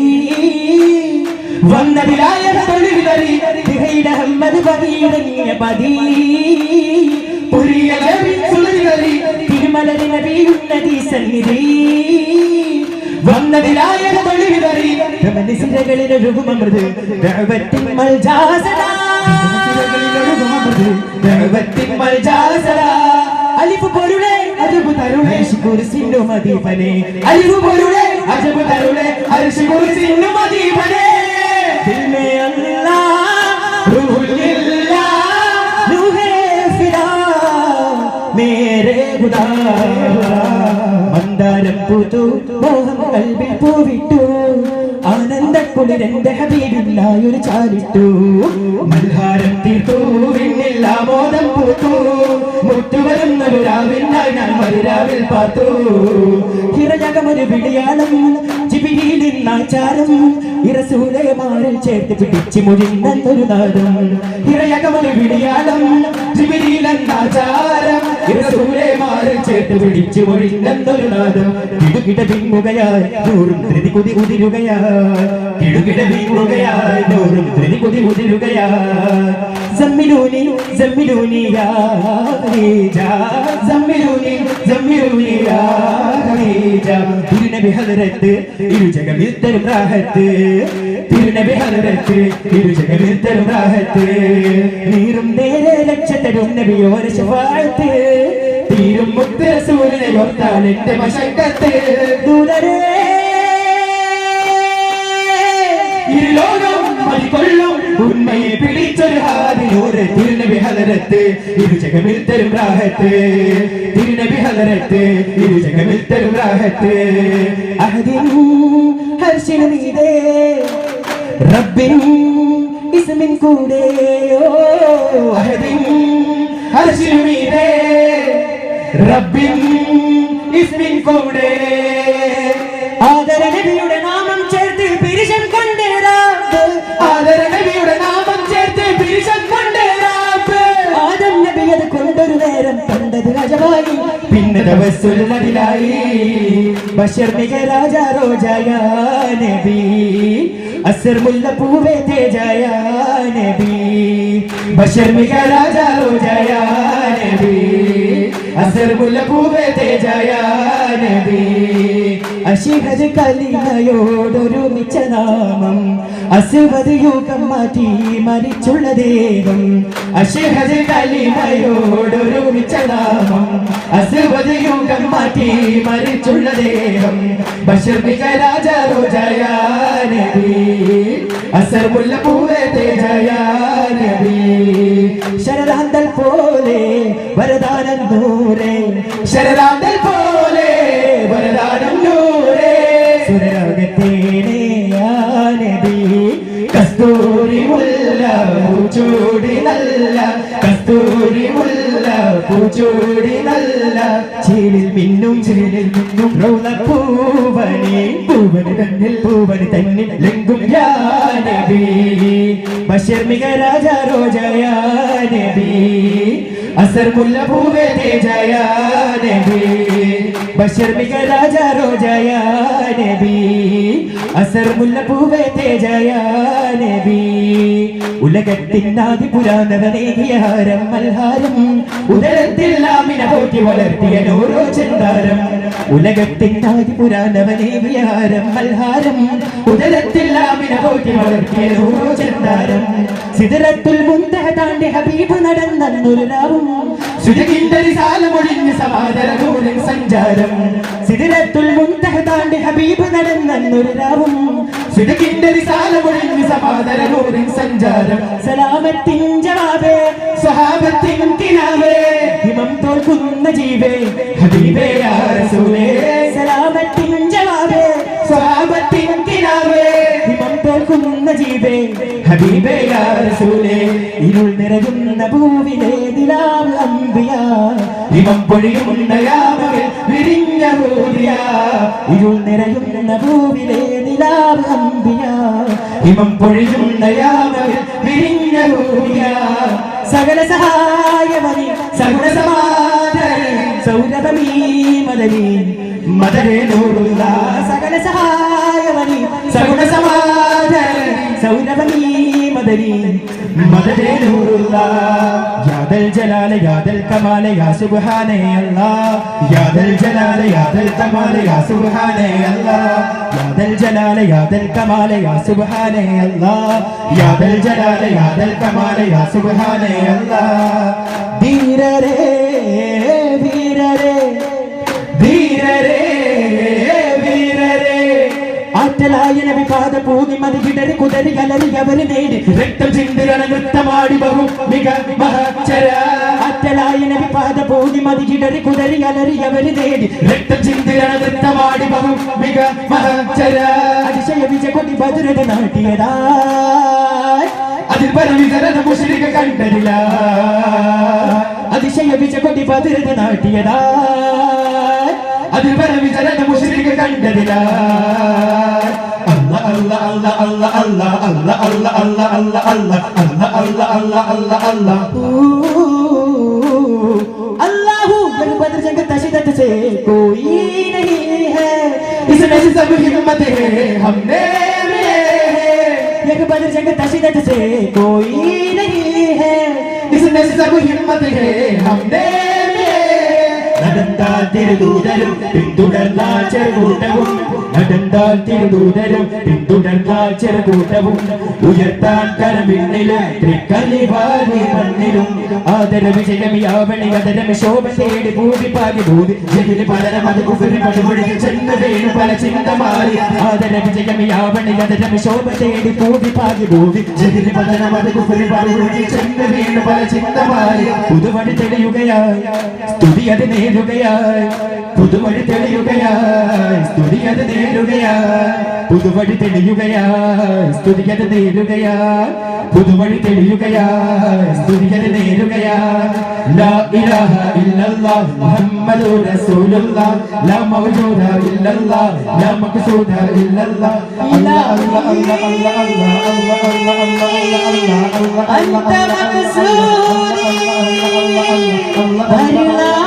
വന്നതിലായ തൊഴിലരി ബിഹിൽ അഹമ്മദ് വഹിയിറങ്ങിയ പതി പുരിയില ജമീൽ സുന്ദരി തിരുമലരി നബീരുന്നതി സന്നിധി വന്നതിലായ തൊഴിലരി മനസ്സിലകളിൽ ഒഴുകുമൃത് ദഅവത്തിൻ മൽജാസന അലിഫ് പൊരുളെ അജബ് തരുളെ കുർസിന്റെ മദീഫനെ അലിഫ് പൊരുളെ അജബ് തരുളെ അർശ് കുർസിന്റെ മദീഫനെ ദിൽമേ അല്ലാഹ് റൂഹില്ലാ നൂഹേ ഫിരാ മേരെ ഖുദാ മന്ദാരം പൂത്തു മോഹം കൽബിൽ പൂവിട്ടു ആനന്ദക്കുളിരന്റെ ഹബീബിനായൊരു ചാലിട്ടു മൽഹാരം തീർത്തു വിണ്ണിൽ ആമോദം പൂത്തു മുറ്റുവരുന്നൊരു രാവിനായി ഞാൻ മരുരാവിൽ പാർത്തു ഹിറയകമൊരു വിളിയാളം ജിബിരിയിലിന്നാചാരം ഇറസൂലമാരിൽ ചേർത്ത് പിടിച്ച് മുഴിന്നൊരു നാദം ഇറയകമൊരു വിളിയാളം ജിബിരിയിലെന്നാചാരം ഇറസൂലേമാരിൽ ചേർത്ത് പിടിച്ചു ഒഴിഞ്ഞൊരു നാദം കിടുകിട വിങ്ങുകയായി നൂറും ധൃതി കുതി ഉതിരുകയായി കിടുകിട വീങ്ങുകയായി നൂറും ധൃതി കുതി ഉതിരുകയായി സമ്മിലൂനി സമ്മിലൂനി യാ ഖദീജ സമ്മിലൂനി സമ്മിലൂനി യാ ഖദീജ തിരുനബി ഹദറത്ത് ഇരുജഗമിൽ തരും റാഹത്ത് തിരുനബി ഹദറത്ത് ഇരുജഗമിൽ തരും റാഹത്ത് നീറും നേരെ രക്ഷതരും നബിയോരെ ശഫാഅത്ത് തീരും മുത്ത് റസൂലിനെ ഓർത്താൽ എന്റെ മശക്കത്ത് ദൂതരേ ഇരുലോകം മതികൊള്ളും ഉണ്മയെ പിടിച്ചൊരു ഹാദിനൂറ് തിരുനബി ഹദറത്ത് ഇരുജഗമിൽ തരും റാഹത്ത് തിരുനബി ഹദറത്ത് ഇരുജഗമിൽ തരും റാഹത്ത് അഹദിൻ ഹർഷിനു മീതേ റബ്ബിൻ ഇസ്മിൻ കൂടെ അഹദിൻ ഹർശിനു മീതേ റബ്ബിൻ ഇസ്മിൻ കൂടെ ആദര നബിയുടെ നാമം ചേർത്ത് പിരിശം കൊണ്ടേ റബ്ബ് ആദര നബിയുടെ നാമം ചേർത്ത് പിരിശം കൊണ്ടേ റബ്ബ് ആദം നബി അത് കൊണ്ടൊരു നേരം കണ്ടത് അജവായി പിന്നെ തവസ്സുലതിലായി ബഷർ മിക രാജ റോജായ നബി അസർ മുല്ലപ്പൂവേ തേജായ നബി ബഷർ മിക രാജാ റോജായ നബി അസർ മുല്ലപ്പൂവേ തേജായ നബി അശിഹദ് കലിമയോടൊരുമിച്ച നാമം അസ്വദ് യുഗം മാറ്റി മരിച്ചുള്ള ദേവം അശിഹദ് കലിമയോടൊരുമിച്ച നാമം അസ്വദ് യുഗം മാറ്റി മരിച്ചുള്ള ദേവം ബഷർ മിക രാജാ റോജായ നബി അസർ മുല്ലപ്പൂവേ തേജായ നബി ശരദാന്തൽ പോലെ വരദാനം നൂറേ ശരദാന്തൽ പോലെ വരദാനം നൂറേ സുരരാഗത്തേനേ യാ നബി കസ്തൂരി മുല്ല പൂച്ചൂടി നല്ല കസ്തൂരി മുല്ല പൂച്ചൂടി നല്ല ചേലിൽ മിന്നും റൗളപ്പൂവനി പൂവനി തന്നിൽ ലെങ്കും യാ നബി ബഷർ മിക രാജാ റോജായ നബി അസർ മുല്ലപ്പൂവേ തേജായ നബി ബഷർ മിക രാജാ റോജായ നബി അസർ മുല്ലപ്പൂവേ തേജായ നബി ഉലകത്തിനാദി പുരാതനേകിയ ഹാരം മൽഹാരം ഉദരത്തിൽ ആമിന പോറ്റി വളർത്തിയ നൂറോ ചെന്താരം ഉലകത്തിനാദി പുരാതനേകിയ ഹാരം മൽഹാരം ഉദരത്തിൽ ആമിന പോറ്റി വളർത്തിയ നൂറോ ചെന്താരം സിദറത്തുൽ മുൻതഹ താണ്ടി ഹബീബ് നടന്നൊരു രാവും സുജകിന്റെ റിസാലമൊഴിഞ്ഞ് സമാദര നൂറിൻ സഞ്ചാരം സിദറത്തുൽ മുൻതഹ താണ്ടി ഹബീബ് നടന്നൊരു രാവും സുജകിന്റെ റിസാലമൊഴിഞ്ഞ് സമാദര നൂറിൻ സഞ്ചാരം സലാമത്തിൻ ജവാബേ സ്വഹാബത്തിൻ കിനാവേ ഹിമം തോൽക്കുന്ന ജീവേ ഹബീബേ യാ റസൂലേ സലാമത്തിൻ ജവാബേ സ്വഹാബത്തിൻ കിനാവേ ഹിമം തോൽക്കുന്ന ജീവേ ഹബീബേ യാ റസൂലേ ഇരുൾ നിറയുന്ന ഭൂവിലെ നിലാവ് അംബിയ ഹിമം പൊഴിയുന്ന യാമകൾ വിരിഞ്ഞ ഭൂവിയ ഇരുൾ നിറയുന്ന ഭൂവിലെ നിലാവ് അംബിയ ഹിമം പൊഴിയുന്ന യാമകൾ വിരിഞ്ഞ ഭൂവിയ സകല സഹായമനി സഗുണ സമാധരി സൗരഭമീ മദനി മദരേ നൂറുള്ള സകല സഹായമനി സഗുണ സമാധരി സൗരഭമീ മദനി മദരേ നൂറുള്ള യാദൽ ജലാല യാദൽ കമാല യാ സുബ്ഹാനേ അല്ലാഹ് യാദൽ ജലാല യാദൽ കമാല യാ സുബ്ഹാനേ അല്ലാഹ് യാദൽ ജലാല യാദൽ കമാല യാ സുബ്ഹാനേ അല്ലാഹ് യാദൽ ജലാല യാദൽ കമാല യാ സുബ്ഹാനേ അല്ലാഹ് ധീരരേ വീരരേ ധീരരേ വീരരേ ആറ്റലായ നബി പാദ പൂങ്ങി മതികിടറി കുതറി കലറി അവര് നേടി രക്തം ചിന്തിരണ നൃത്തമാടി ബഹു മിക മഹച്ചര ആറ്റലായ നബി പാദ പൂങ്ങി മതികിടറി കുതറി കലറി അവര് നേടി രക്തം ചിന്തിരണ നൃത്തമാടി ബഹു മിക മഹച്ചര അതിശയ വിജയ കൊടി ബദുരത നാട്ടിയതാ അതിൽ പരവിതരണ മുശ്രിക കണ്ടരില്ല അതിശയ വിജയ കൊടി ബദുരത നാട്ടിയതാ അതിൽ പരവിതരണ മുശ്രിക കണ്ടരില്ല Allah Allah Allah Allah Allah Allah Allah Allah Allah Allah Allah Allah Allah Allah Allahu बदर जंग तशीदत से कोई नहीं है इसमें से सब हिम्मत है हमने में है बदर जंग तशीदत से कोई नहीं है इसमें से सब हिम्मत है हमने നടന്താൽ തിരുദൂതരും പിന്തുടർന്നാൽ ചെറുകൂട്ടവും നടന്താൽ തിരുദൂതരും പിന്തുടർന്നാൽ ചെറുകൂട്ടവും ഉയർത്താൻ കരമിന്നിലും തൃക്കലിവാരി മണ്ണിലും ആദര വിജയമിയാവണി അതരം ശോഭ തേടി ഭൂമി പാകി ഭൂമി ജഗിന് പലരം അത് കുഫിരി പടുപൊഴിയിൽ ചെന്ന് വീണു പല ചിന്ത മാറി ആദര വിജയമിയാവണി അതരം ശോഭ തേടി ഭൂമി പാകി ഭൂമി ജഗിന് പലരം അത് കുഫിരി പടുപൊഴിയിൽ ചെന്ന് വീണു പല ചിന്ത മാറി പുതുവഴി തെളിയുകയായി സ്തുതി അത് നേരുകയായി പുതുവഴി തെളിയുകയായി സ്തുതി അത് നേരുകയായി പുതുവഴി തെളിയുകയായി സ്തുതി അത് നേരുകയായി പുതുവഴി തെളിയുകയായി സ്തുതി അത് നേരുകയായി ലാ ഇലാഹ ഇല്ലല്ലാഹ് മുഹമ്മദുർ റസൂലുള്ളാഹ് ലാ മൗജൂദ ഇല്ലല്ലാഹ് ലാ മഖ്സൂദ ഇല്ലല്ലാഹ് അല്ലാഹ് അല്ലാഹ് അല്ലാഹ് അല്ലാഹ് അല്ലാഹ് അല്ലാഹ് അല്ലാഹ് അല്ലാഹ് അല്ലാഹ്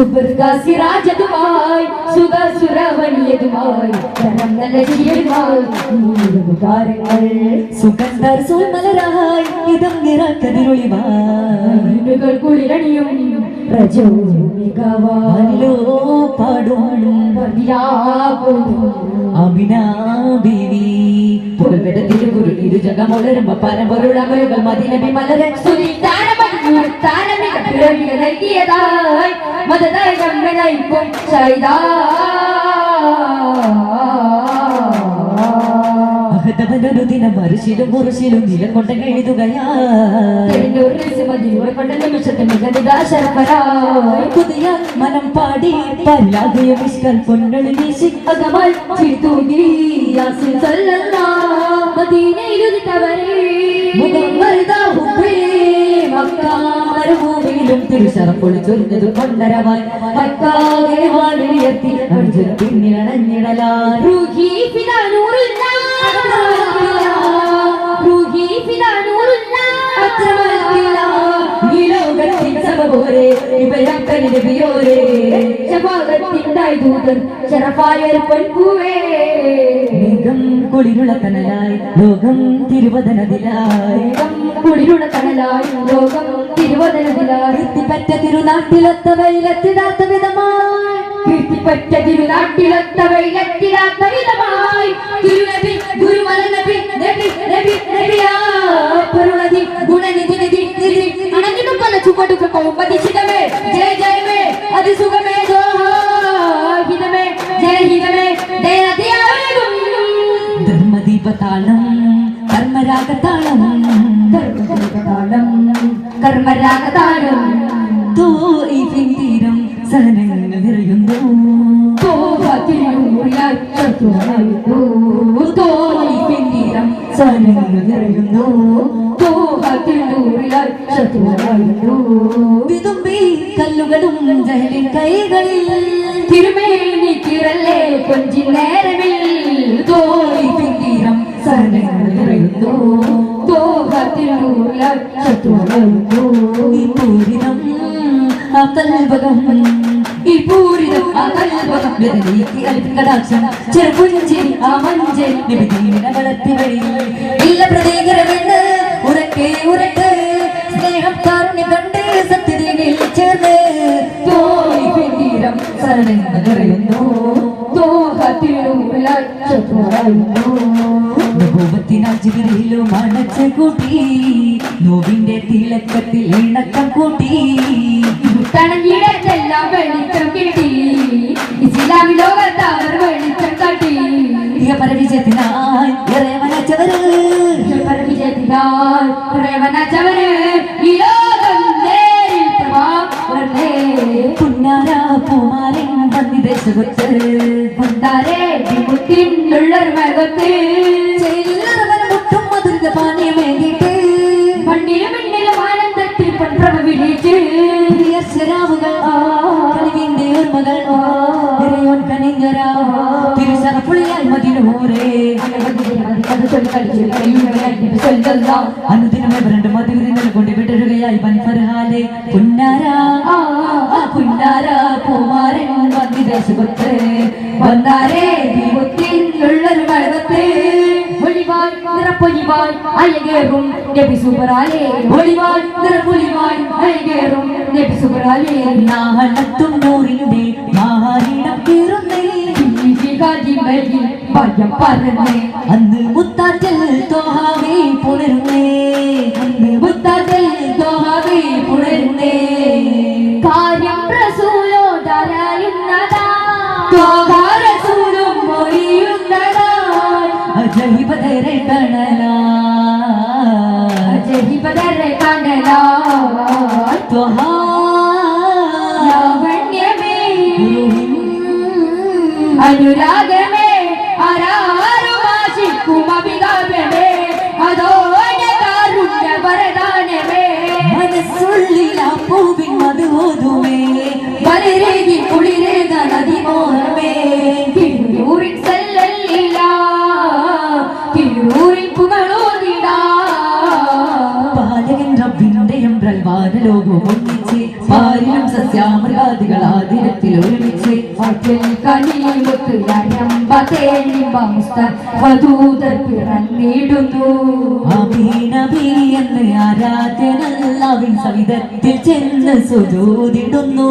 സുബർഗാസിരാജതുമായി സുഖസുരവണിയതുമായി കരം നല്ല ചിരിയുമായി താരങ്ങൾ സുഗന്ധർ സോമലരായി ഇതം നിറക്കതിരൊളിവായി കുളിരണിയും പ്രചോദികവാനിലോ പാടും അഭിനാബിവി പുകൽപെട്ട തിരുകുരു ഇരുജകമൊളരുമ്പ പരമ്പൊരുളമരുകൾ മതിലബി മലര നൽകിയതായി മതതായി നമ്മിനയിക്കും ചൈതാ അഹതവനൊരു ദിനം മറുശിലും മുറുശിലും നിലം കൊണ്ട് എഴുതുകയായി മനം പാടി പല്ലാകയ വിഷ്കൽ പൊന്നൊളി വീശി അകമായി ചിരിത്തൂകി മരുഭൂമിയിലും തിരുശറം പൊളിച്ചൊരിഞ്ഞത് കൊണ്ടരവായി ഉയർത്തി പിന്നിടഞ്ഞിടലായി കുളിരുള്ള കനലായി ലോകം തിരുവദനതിലായി കുളിരുള്ള കനലായി ലോകം തിരുവദനതിലായി കീർത്തിപ്പറ്റ തിരുനാട്ടിലൊത്ത വൈലത്തിടാത്ത വിധമായി കീർത്തിപ്പറ്റ തിരുനാട്ടിലൊത്ത വൈലത്തിടാത്ത വിധമായി തിരുനബി ഗുരുമല നബി നബി നബി നബിയാ പരുണതി ഗുണനിധി നിധി നിധി അണഞ്ഞിടും പല ചുവടുകൾ ഉപദിശിതമേ ജയ ജയമേ അതിസുഖമേ ഹിതമേ ജയഹിതമേ ദയതിയാകും ധർമ്മദീപതാളം കർമ്മരാഗതാളം ധർമ്മദീപതാളം കർമ്മരാഗതാളം തീരം സഹനങ്ങൾ നിറയുന്നു സഹനങ്ങൾ നിറയുന്നു വിതുമ്പി കല്ലുകളും ജഹലിൻ കൈകളിൽ തിരുമേനി തിരല്ലേ കൊഞ്ചി നേരമിൽ തോൽപ്പിന്തീരം സഹനങ്ങൾ നിറയുന്നു ഈ പൂരിതം ആ കൽവകം ഈ പൂരിതം ആ കൽവകം വ്യതനീക്കി അൽക്കടാക്ഷം ചെറുപുഞ്ചിരി ആ മഞ്ചരി നിബിധീന വളർത്തി വഴി ഇല്ല പ്രതീകരമെന്ന് ഉറക്കെ ഉറക്കെ സ്നേഹം കാരുണ്യ കണ്ട് സത്യതയിൽ ചേർന്ന് തോൽപ്പിന്തീരം സഹനങ്ങൾ നിറയുന്നു ിലും അണച്ച കൂട്ടി നോവിന്റെ തിളക്കത്തിൽ ഇണക്കം കൂട്ടി തണഞ്ഞിടത്തെല്ലാം വെളിച്ചം കിട്ടി ഇസ്ലാമി ലോകത്താർ വെളിച്ചം കാട്ടി പരവിജയത്തിനായി ഇറവനച്ചവര് പരവിജയത്തിനായി ഈ ലോകം നേരിൽ പുന്നാര പൂമാരൻ വന്നിദേശത്ത് കൊണ്ടാരേ മുത്തിനുള്ളൊരു മകത്ത് മുട്ടും മധുരിത പാനീയമേകിട്ട് മണ്ണിലും മണ്ണിലും ആനന്ദത്തിൽ പൊൻപ്രഭ വിളിച്ച് ശരാവുകൾ കണിവിന്റെ ഓർമ്മകൾ കണിഞ്ഞരാ തിരുസറപ്പുള്ളിയാൽ മതിനൂരേ അനുദിനമേ രണ്ട് മതിവിധികൾ കൊണ്ട് വിടരുകയായി വൻഫർഹാലെ പുന്നാരാ പൂമാരൻ വന്നിദേശത്ത് വന്നാരേ ദീപത്തിനുള്ളൊരു മഴകത്ത് ഒളിവായി നിറപ്പൊലിവായി അയകേറും നബി സുബ്രാലേ ഒളിവായി നിറപ്പൊലിവായി അയകേറും നബി സുബ്രാലേ നാഹനത്തും നൂറിന്റെ മാഹാരിടം കീറുന്നേ ഭയം പറഞ്ഞേ അന്ന് മുത്താറ്റൽ തോഹാവേ പുണരുന്നേ അന്ന് മുത്താറ്റൽ തോഹാവേ പുണരുന്നേ കാര്യം റസൂലോടറിയുന്നതാ റസൂലും മൊഴിയുന്നതാ അജഹിബദരെ കണലാ അജഹിബദരെ കണലാ ത്വഹാ ലാവണ്യമേ അനുരാഗമേ ആരാരുമാശിക്കും അഭികാമ്യമേ അതോടെ കാരുണ്യ വരദാനമേ മനസ്സുള്ളിൽ ആ പൂവിൻ മധുവോതുമേ വരരേകി കുളിരേക നദിമോഹമേ തിരുവൂരിൻ സല്ലല്ലില്ല തിരുവൂരിൻ പുകളോതിടാ പാലകൻ റബ്ബിന്റെ എംബ്രൽ വാനലോകവും ഒന്നിച്ച് പാരിലും സസ്യാമൃഗാദികളാതി വധൂതർ പിറന്നിടുന്നു. എന്ന് ആരാധ്യനല്ലാവിൻ സവിധത്തിൽ ചെന്ന് സുജൂദിടുന്നു.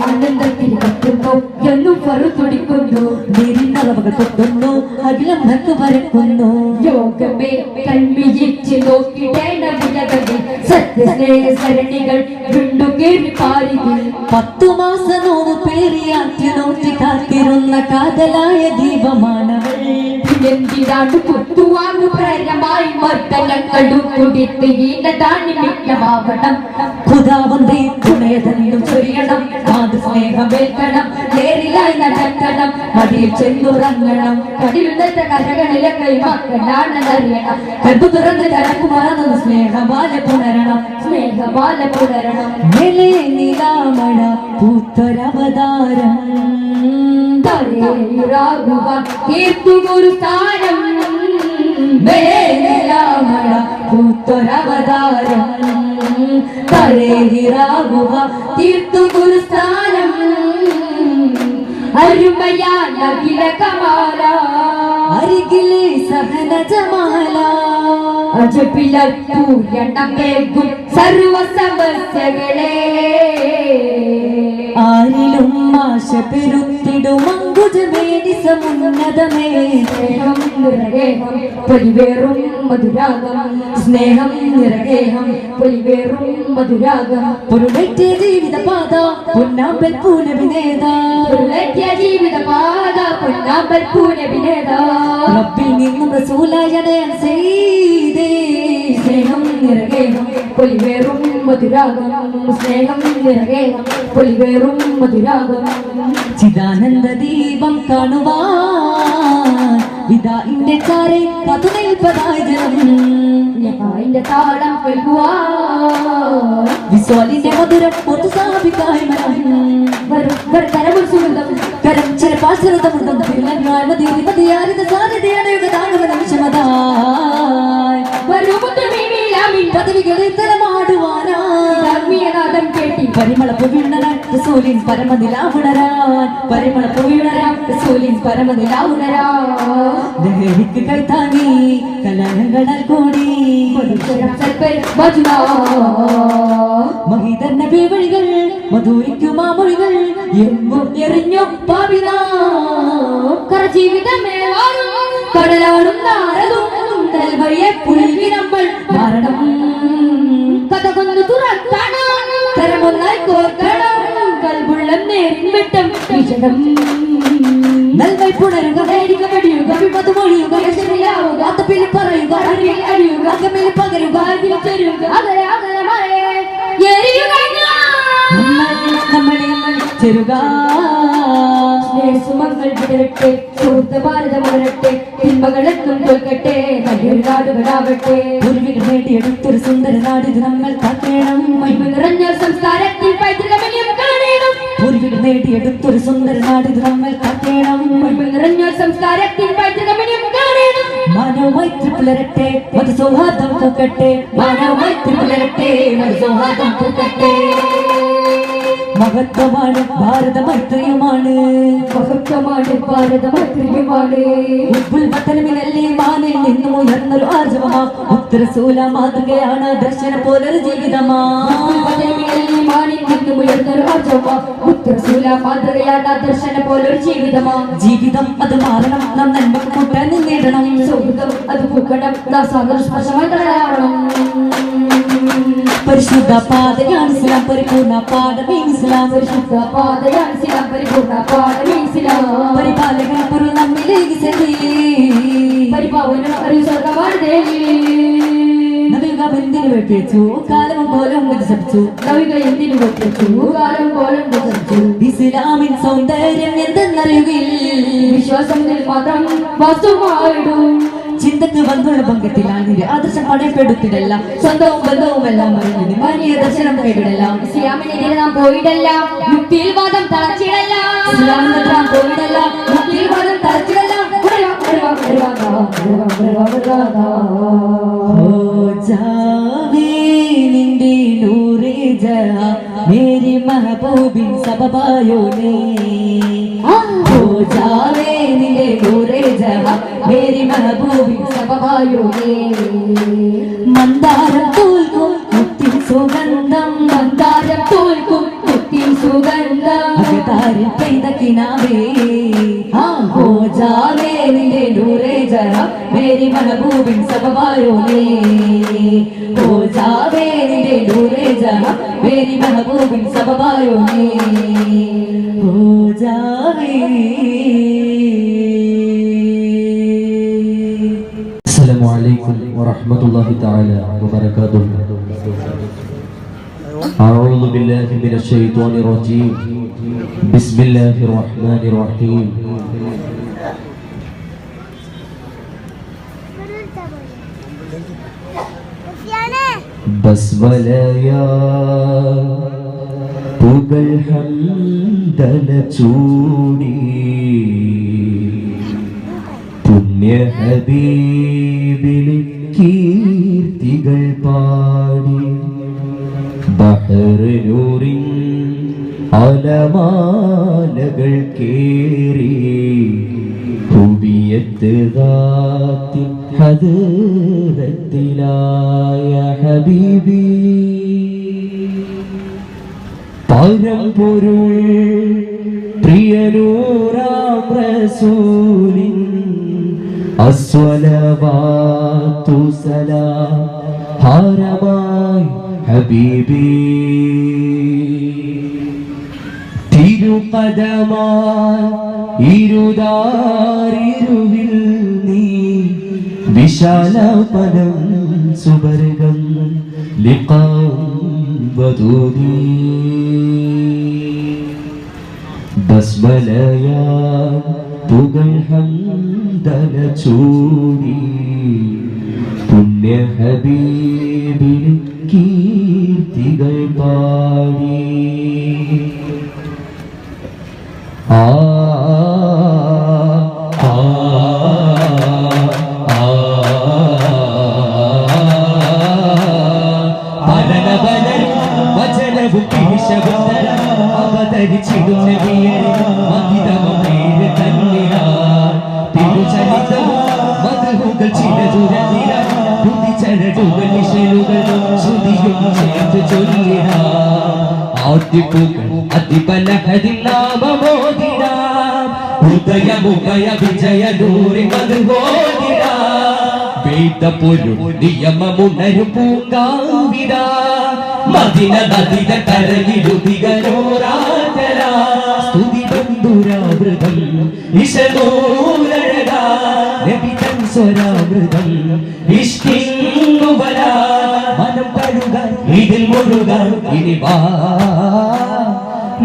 ആനന്ദത്തിൽ കത്തുന്നു എന്നും തുടിക്കുന്നു. നീരിന്നളവകൾ കൊട്ടുന്നു അഖിലം നക്ക് പരക്കുന്നു. യോഗമേ കൺമിഴിച്ച് നോക്കിടേണ്ട വിലകളിൽ സത്യസ്നേഹ സരണികൾ വീണ്ടുകേറി പാരികൾ. 10 മാസം നോവ് പേരിയാറ്റി നോക്കി കാത്തിരുന്ന കാതലായ ദീപമാണവൾ. എന്തിനാണ്ട് കുത്തുവാങ്ങു പ്രേരമായി മർദ്ദനങ്ങളും കുടിത്ത് ഈനതാണി മിക്കമാവണം. ഖുദാവന്തേ തുണയതെന്നും ചൊരിയണം മാതൃസ്നേഹമേൽക്കണം. നേരിലായി നടക്കണം മടിയിൽ ചെന്നുറങ്ങണം. കടിലുന്നത്തെ കരകളിലെ കൈമാക്കലാണെന്നറിയണം. കൽബ് തുറന്ന് കരക്കുമാറുന്ന സ്നേഹമാല പുണരണം. സ്നേഹമാല പുണരണം. മേലേ നീലാമഴ പൂത്തൊരവതാരം. തീർത്തുമൊരു സ്ഥാനം. മേലാമഴ പൂത്തൊരവതാരം. തരേഹിറാകുക തീർത്തുമൊരു സ്ഥാനം. അരുമയാന കമാല അരികിലെ സഹന ജമാല. അജപിലർ പൂരണമേകും സർവ സമസ്യകളെ. ആരിലും ആശ പെരുത്തിടും അങ്കുജമേനി സമുന്നതമേ. സ്നേഹം നിറഗേഹം പൊലിവേറും മധുരാഗം. സ്നേഹം നിറഗേഹം പൊലിവേറും മധുരാഗം. പൊരുളേറ്റ ജീവിത പാത പൊന്നാമ്പൽ പൂനവിനേത. പൊരുളേറ്റിയ ജീവിത പാത പൊന്നാമ്പൽ പൂനവിനേത. റബ്ബിൽ നിന്നും റസൂലായ നയൻ ചെയ്തേ. സ്നേഹം നിറഗേഹം പൊലിവേറും മധുരാഗം. സ്നേഹം നിറഗേഹം പൊലിവേറും മധുരാഗം. ചിദാനന്ദ ദീപം കാണുവാൻ വിദാഇന്റെ ചാരെ കാത്തുനിൽപ്പതായ ജനം. ഞങ്ങളുടെ താളം കേൾക്കുവാൻ വിസ്വാലിന്റെ മധുരം ഒത്തു സ്ഥാപിക്കായി മനം. കരമുൽ സുഗന്ധം കരം ചിരപാശ്രിതമൃതം മതിയാരിത സാധ്യതയാണ് യുഗതാകുന്ന നിമിഷമതായി. പദവികളിൽ തലമാടുവാനാത്മീയനാഥം കേട്ടി പരിമള പുവിണരാൻ റസൂലിൻ പരമനിലാവുണരാൻ. പരിമള പുവിണരാൻ റസൂലിൻ പരമനിലാവുണരാൻ. ദഹരിക്ക് കൈത്താങ്ങി കലഹങ്ങൾ കൂടി മഹിതർ നബി വഴികൾ മധുരിക്കുമാ മൊഴികൾ എങ്ങും എറിഞ്ഞു പാവിനാ. ജീവിതമേ കടലാടും നാരതും നൽവഴിയെ പുൽകി നമ്മൾ മരണം. കഥ കൊന്നു തുറക്കണം തരമൊന്നായി കോർക്കണം. കൽബുള്ളം നേരിൻ വെട്ടം വിഷണം. നൽകൈ പുണരുക നേരിക പടിയുക വിപത്ത് മൊഴിയുക യശമിലാവുക അത്തപ്പിൽ പറയുക അറിവിൽ അറിയുക അകമിൽ പകരുക അതിൽ ചെരുക അകലെ അകലമായ എരിയുക. നമ്മളെ ചെറുക സുമങ്ങൾ വിടരട്ടെ സുഹൃത്ത് ഭാരതം വളരട്ടെ. തിന്മകളെത്തും തോൽക്കട്ടെ നല്ലൊരു നാടുകളാവട്ടെ. പൂർവികൾ നേടിയെടുത്തൊരു സുന്ദര നാടിത് നമ്മൾ കാക്കണം. മഹിമ നിറഞ്ഞ സംസ്കാരത്തിൽ പൈതൃകമന്യം കാണണം. പൂർവികൾ നേടിയെടുത്തൊരു സുന്ദര നാടിത് നമ്മൾ കാക്കണം. മഹിമ നിറഞ്ഞ സംസ്കാരത്തിൽ പൈതൃകമന്യം കാണണം. മാനവമൈത്രി പുലരട്ടെ മതസൗഹാർദ്ദം പൂക്കട്ടെ. മാനവമൈത്രി പുലരട്ടെ സൗഹാർദ്ദം പൂക്കട്ടെ. മഹത്വമാണ് ഭാരതമൈത്രിയുമാണ്. മഹത്വമാണ് ഭാരതമൈത്രിയുമാണ്. ഉൽപ്പന്നമിനല്ലേ മാനിൽ നിന്നും ഉയർന്നൊരു ആർജവമാ. ഉത്തരസൂല മാതൃകയാണ് ദർശന പോലൊരു ജീവിതമാ. ദർശന പോലൊരു ജീവിതമാ. ജീവിതം അത് മാറണം നാം നന്മക്ക് കൂട്ടാൻ നേടണം. സൗഹൃദം അത് പൂക്കണം നാം സന്തോഷമായി തയ്യാറാവണം. പരിശുദ്ധ പാതയാണ് ഇസ്ലാം പരിപൂർണ്ണ പാഠമേ ഇസ്ലാം. പരിശുദ്ധ പാതയാണ് ഇസ്ലാം പരിപൂർണ്ണ പാഠമേ ഇസ്ലാം. പരിപാലകൻ പൊരുൾ നമ്മിലേക്ക് ചെന്നേ. പരിപാവനം ഒരു സ്വർഗമാണ്. നവിക എന്തിനു വെപ്പിച്ചു കാലം പോലും വികസിപ്പിച്ചു. നവിക എന്തിനു വെപ്പിച്ചു കാലം പോലും വികസിപ്പിച്ചു. ഇസ്ലാമിൻ സൗന്ദര്യം എന്തെന്നറിയുകയിൽ വിശ്വാസം മാത്രം വസ്തുവായിടും. ചിന്തക്ക് വന്നുള്ള ഭംഗത്തിലാണ് ആദർശം പടയപ്പെടുത്തിടല്ല. സ്വന്തവും ബന്ധവും എല്ലാം അറിഞ്ഞു മാനിയ ദർശനം കൈവിടല്ല. ഇസ്ലാമിനെതിരെ നാം പോയിടല്ല മുക്തിയിൽ വാദം തളച്ചിടല്ല. ഇസ്ലാമിനെതിരെ നാം പോയിടല്ല മുക്തിയിൽ വാദം തളച്ചിടല്ല. നിന്റെ നൂറേ ജഹാ മേരി മഹബൂബിൻ സബബായോ നീ. നിന്റെ നൂറേ जहाँ मेरी महबूबी सबबायो ये മന്ദാരം തോൽക്കും മുത്തിൻ സുഗന്ധം മന്ദാരം തോൽക്കും മുത്തിൻ സുഗന്ധം അകതാരിൽ പെയ്ത കിനാവേ हो जावे निंदे नूरे जहाँ मेरी महबूबिन सबबायो ने हो जावे निंदे नूरे जहाँ मेरी महबूबिन सबबायो ने हो जावे. السلام عليكم ورحمة الله تعالى وبركاته. أعوذ بالله من الشيطان الرجيم. بسم الله الرحمن الرحيم. ബസ്മലയാ പുകൾ ഹംദല ചൂടി പുണ്യ ഹബീബിലെ കീർത്തികൾ പാടി ബഹ്റൂറിൻ അലമാലകൾ കേറി ഹുബിയത്ത് ദാത്തി ഹദ്റത്തിലായ ഹബീബി പരമ്പൊരുൾ പ്രിയനൂറാം റസൂലിൻ അസ്സലവാത്തു സലാം ഹാരമായി ഹബീബി തിരുപദമായി ഇരുദാരിരുവിൽ നീ വിശാലപദം സുബർഗം ലിഖാം വദൂദി ബസ്മലയാ പുകൾ ഹംദല ചൂടി പുണ്യ ഹബീബിൽ കീർത്തികൾ പാടി നിയമമുണരും പൂങ്കാവിത മദിന നദിത കരയിലുതികരോരാജര സ്തുതി ബന്ധുരാവൃതം ഇശനൂരഴക നബിതൻ സ്വരാവൃതം ഇഷ്കിന്നുവല മനം കഴുകാൻ ഇതിൽ മുഴുകാൻ ഇനി വാ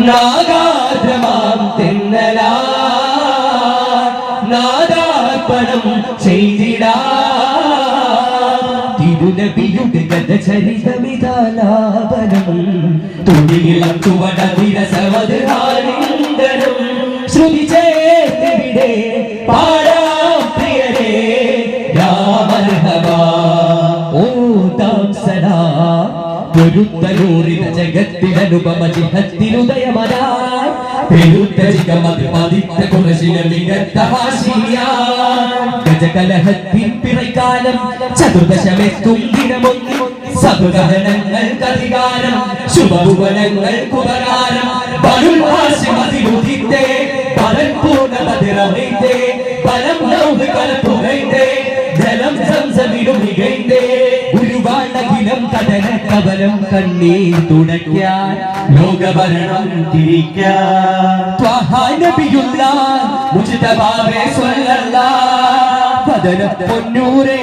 നാഗാദ്രമാം തെന്നലാ നാദാർപ്പണം ചെയ്തിടാ തിരുനബിയുടെ ഗതചരിതമിതാലാപനം തുടിയിളം തുവട വിരസവദ്ഹാരിന്ദനം ശ്രുതി ചേർത്തിവിടെ പാടാം പ്രിയരേ യാ മർഹബാ ഓതാം സലാം പൊരുത്തലൂറിന ജഗത്തിലനുപമ ജിഹത്തിലുദയമനായി പെരുത്തരികമത് പതിത്ത കുറശില മികത്ത ഭാഷിയ ഗജകലഹത്തിൻ പിറൈക്കാലം ചതുർദശമെത്തും ദിനമൊന്നി സതുദഹനങ്ങൾക്കധികാരം ശുഭഭുവനങ്ങൾക്കുപകാരം ബലുൽ ഹാശിമതിലുദിത്തേ ബലം പൂർണ്ണമതിറമൈത്തേ ബലം ലൗഹ കലപ്പുകൈത്തേ ജലം സംസമിലും മികൈത്തേ ഉരുവാണകിലം കടന കവലം കണ്ണീർ തുടയ്ക്കാൻ ലോകഭരണം തിരിക്കാൻ ത്വഹാ നബിയുള്ള മുജ്തബാവേ സ്വല്ലല്ലാഹ് പദന പൊന്നൂരേ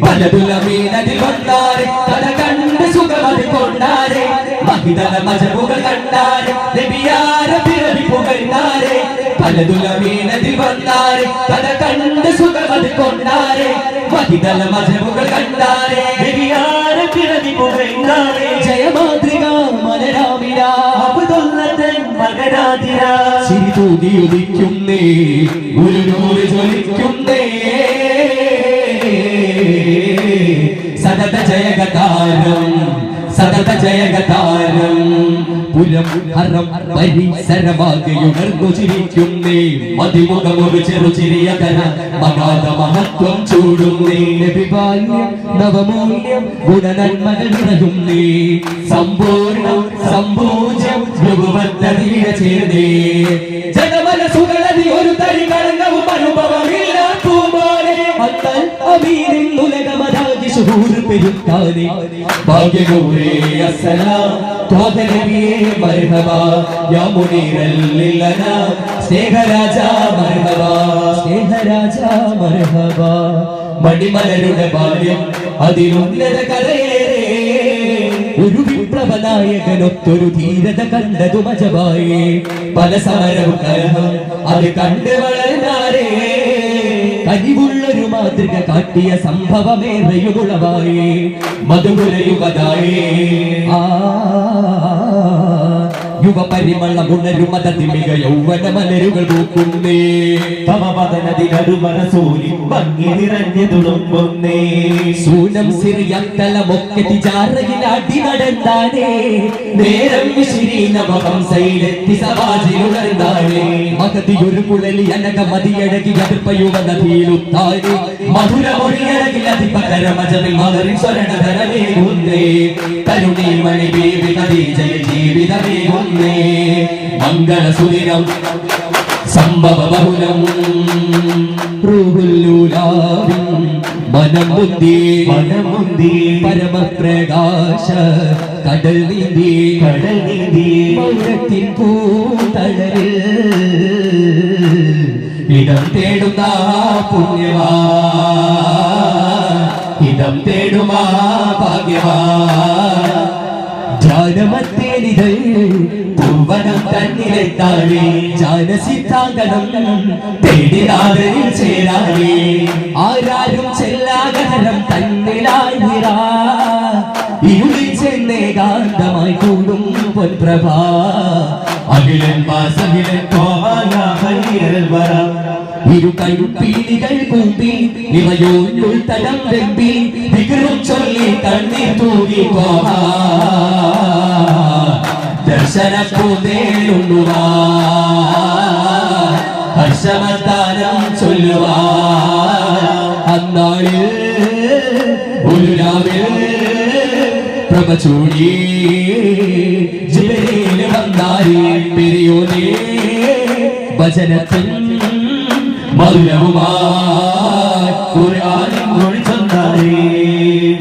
പലതുലമീനതിൽ വന്നാരെ കഥ കണ്ട് സുഖമതി കൊണ്ടാരെ മഹിതല മജബുകൾ കണ്ടാരെ നബിയാരെ പിറവി പുകഴ്ന്നാരെ പലതുലമീനതിൽ വന്നാരെ കഥ കണ്ട് സുഖമതി കൊണ്ടാരെ മഹിതല മജബുകൾ കണ്ടാരെ നബിയാരെ പിറവി പുകഴ്ന്നാരെ ജയമാതൃക മലരാമിര അബ്ദുല്ലതൻ മകരാതിര ചിരി തൂകി ഉദിക്കുന്നേ ഒരു നൂറ് ജ്വലിക്കുന്നേ സതത ജയഗതാരം സതത ജയഗതാരം പുരം ഹറം പരിസരമാകെയുണർന്നു ചിരിക്കുന്നേ മതിമുഖമൊരു ചെറുചിരിയ കര മകാത മഹത്വം ചൂടുന്നേ നവമൂല്യം ഗുണനന്മകൾ നിറയുന്നേ സമ്പൂർണ്ണം സമ്പൂജ്യം യുഗവത്തീര ചേർന്നേ ജനമനസുകളതി ഒരു തരി കളങ്കവും അനുഭവമില്ല പൂപോലെ അത്തൽ അമീനിൻ ഉലകമതാകി ശുഹൂർ പെരുത്താനെ ഭാഗ്യഗൗരേ അസ്സലാം തോദനബിയേ മർഹബാ യാ മുനീറൽ ലില്ലനാ സ്നേഹരാജാ മർഹബാ സ്നേഹരാജാ മർഹബാ മണിമലരുടെ ബാല്യം അതിലുന്നത കരയേറെ ഒരു വിപ്ലവനായകനൊത്തൊരു ധീരത കണ്ടതു മജവായേ പല സമരവും കലഹം അത് കണ്ട് വളർന്നാരേ കനിവുള്ളൊരു മാതൃക കാട്ടിയ സംഭവമേറെയുമുളവായേ മധുരയുഗതായേ യുവപരിമളം ഉണരുമതിമിക യൗവന മലരുകൾ പൂക്കുന്നേ തമപതനതിനടുമറസൂലി ഭംഗി നിറഞ്ഞു തുളുമ്പുന്നേ സൂനം സിറിയത്തലമൊക്കെ തിജാറയിൽ അടി നടന്നാനേ നേരം ശിരീനവഹംസയിലെത്തി സവാജിലുണർന്നാനേ മകതിയൊരു കുഴലി അനക മതിയഴകി അതിർപ്പയുവ നദിയിലുത്താനേ മധുരമൊഴിയഴകിൽ അതിപകരമജമിൽ മകറിൻ സ്വരണധരമേകുന്നേ കരുണീ മണി ബേബി ഖദീജയിൽ ജീവിതമേകുന്നേ മംഗളസുദിനം സംഭവ ബഹുലം റൂഹുല്ലൂലാവിൻ മനമുന്തി പരമപ്രകാശ കടൽ നീന്തി മൗനത്തിൻ പൂതളരിൽ ഇടം തേടുന്ന പുണ്യവാ ഇടം തേടുമാ ഭാഗ്യവാ ധ്യാനമത്തേനിതൾ പൂവനം തന്നിലെത്താനേ ജാനസിദ്ധാങ്കണം തേടിനാറിൽ ചേരാനേ ആരാരും ചെല്ലാകരം തന്നിലായിരാ ഇരുളിൽ ചെന്നേകാന്തമായി കൂടും പൊൻപ്രഭാ അഖിലൻ വാസഖിലൻ പോവാനാഹലിയൽ വര ഇരു കൈപ്പീലികൾ കൂമ്പി ഇവയോരുൾ തലം വെമ്പി വികൃം ചൊല്ലി കണ്ണീർ തൂകി പോവാ ദർശനപ്പൂതേലുണ്ണുവാ ഹർഷമത്താനം ചൊല്ലുവാ അന്നാളിൽ ഒരു രാവിൽ പ്രഭ ചൂടി ജിബരീൽ വന്നാരി പെരിയോനേ വചനത്തിൽ മധുരവുമായി ഖുർആനിൻ മൊഴിച്ചൊന്നാനേ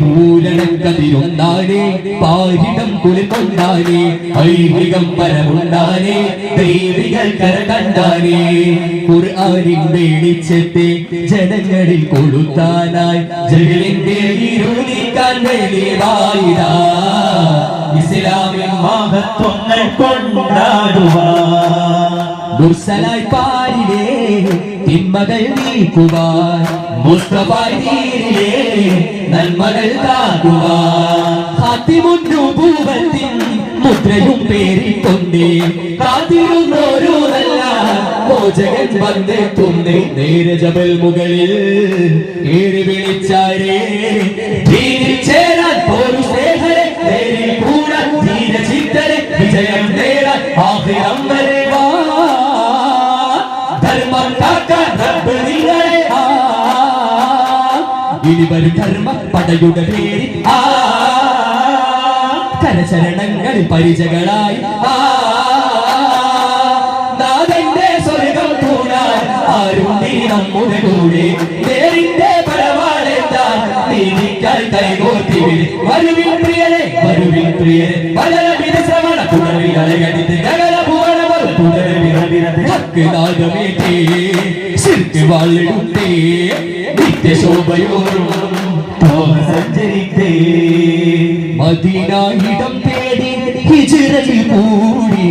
പൂരണക്കതിരൊന്നാനേ പാരിടം കുളിർക്കൊണ്ടാനേ ഐഹികം പരമുണ്ടാനേ ദൈവികൾ കര കണ്ടാനേ ഖുർആനിൻ വെളിച്ചത്തെ ജനങ്ങളിൽ കൊളുത്താനായി ജഗലിന്റെ ഇരുളിക്കാൻ വെളിവായിതാ ഇസ്ലാമിൻ മഹത്വങ്ങൾ കൊണ്ടാടുവാൻ മുർസലായി പാരിലേ തിന്മകൾ നീക്കുവാൻ മുസ്തഫായി തീരിലേ നന്മകൾ കാക്കുവാൻ ഖാതിമുന്നൂബുവത്തിൻ മുദ്രയും പേരിക്കൊണ്ടേ കാത്തിരുന്നോരു നല്ല മോചകൻ വന്നെത്തുന്നേ നേരെ ജബൽ മുകളിൽ ഏറി വിളിച്ചാരേ ദീനിൽ ചേരാൻ പോരു സ്നേഹരെ നേരിൽ കൂടാൻ ധീര ചിത്തരെ വിജയം നേടാൻ ആഖിറം വരെ വാ ധർമ്മം കാക്കാൻ റബ്ബ് നിങ്ങളെ ഇനി വരും ധർമ്മ പടയുടെ പേരിൽ കരചരണങ്ങൾ പരിചകളായി നാഥന്റെ സ്വർഗം കൂടാൻ ആരുണ്ടി നമ്മുടെ കൂടെ നേരിന്റെ പരവാളെത്താൻ നീതിക്കാൽ കൈകോർത്തി വരുവിൻ പ്രിയരെ പലവിധ ശ്രവണ പുനർവികളെ കടിത്ത് ഗഗന ഭുവന ഹക്കുനാഗമേറ്റേ ശിർക്ക് വാളിടുത്തേ നിത്യശോഭയോറും സഞ്ചരിത്തേ മദീനായിടം തേടി ഹിജ്റയിൽ കൂടി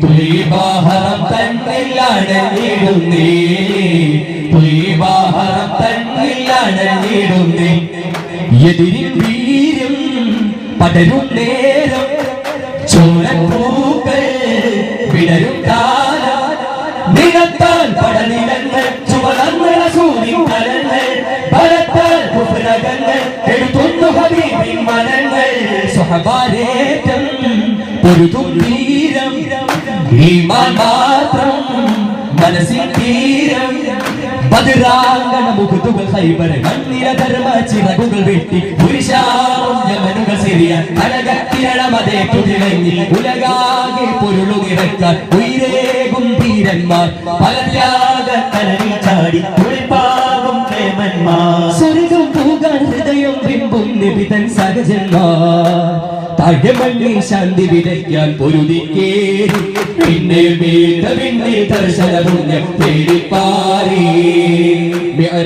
തുലീബാഹറം തന്നിലടഞ്ഞിടുന്നേ തുലീബാഹറം തന്നിലടഞ്ഞിടുന്നേ എതിരിൽ വീര്യം പടരും നേരം ചോരപ്പൂക്കൾ വിടരും കാലം നിരത്താൽ പടനിലങ്ങൾ ചുവടങ്ങൾ സൂര്യൻ കലങ്ങൾ ഭരത്താൽ കുഫ്രകങ്ങൾ എടുത്തുന്നു ഹബീബിൻ മനങ്ങൾ സ്വഹബാരേറ്റം പൊരുതും തീരം ഈമാൻ മാത്രം മനസ്സിൻ തീരം ബദറാങ്കണ മുഖത്തുകൾ ഹൈബർ കണ്ണില ധർമ്മ ചിറകുകൾ വെട്ടി പുരുഷാമനുകൾ ശരിയ അഴകത്തിരളമതേ തുതിളങ്ങി ഉലകാകെ പൊരുളുകിറക്കാൻ ഉയരേകും ധീരന്മാർ പല ത്യാഗത്തലയിൽ ചാടി തുളിപ്പാകും പ്രേമന്മാർ സ്വർഗം പൂകാൻ ഹൃദയം ബിംബും നിബിതൻ സഹജന്മാർ താഴമണ്ണി ശാന്തി വിതയ്ക്കാൻ പൊരുതിക്കേറി പിന്നെ പിന്നെ ദർശന പുണ്യം തേടിപ്പാറി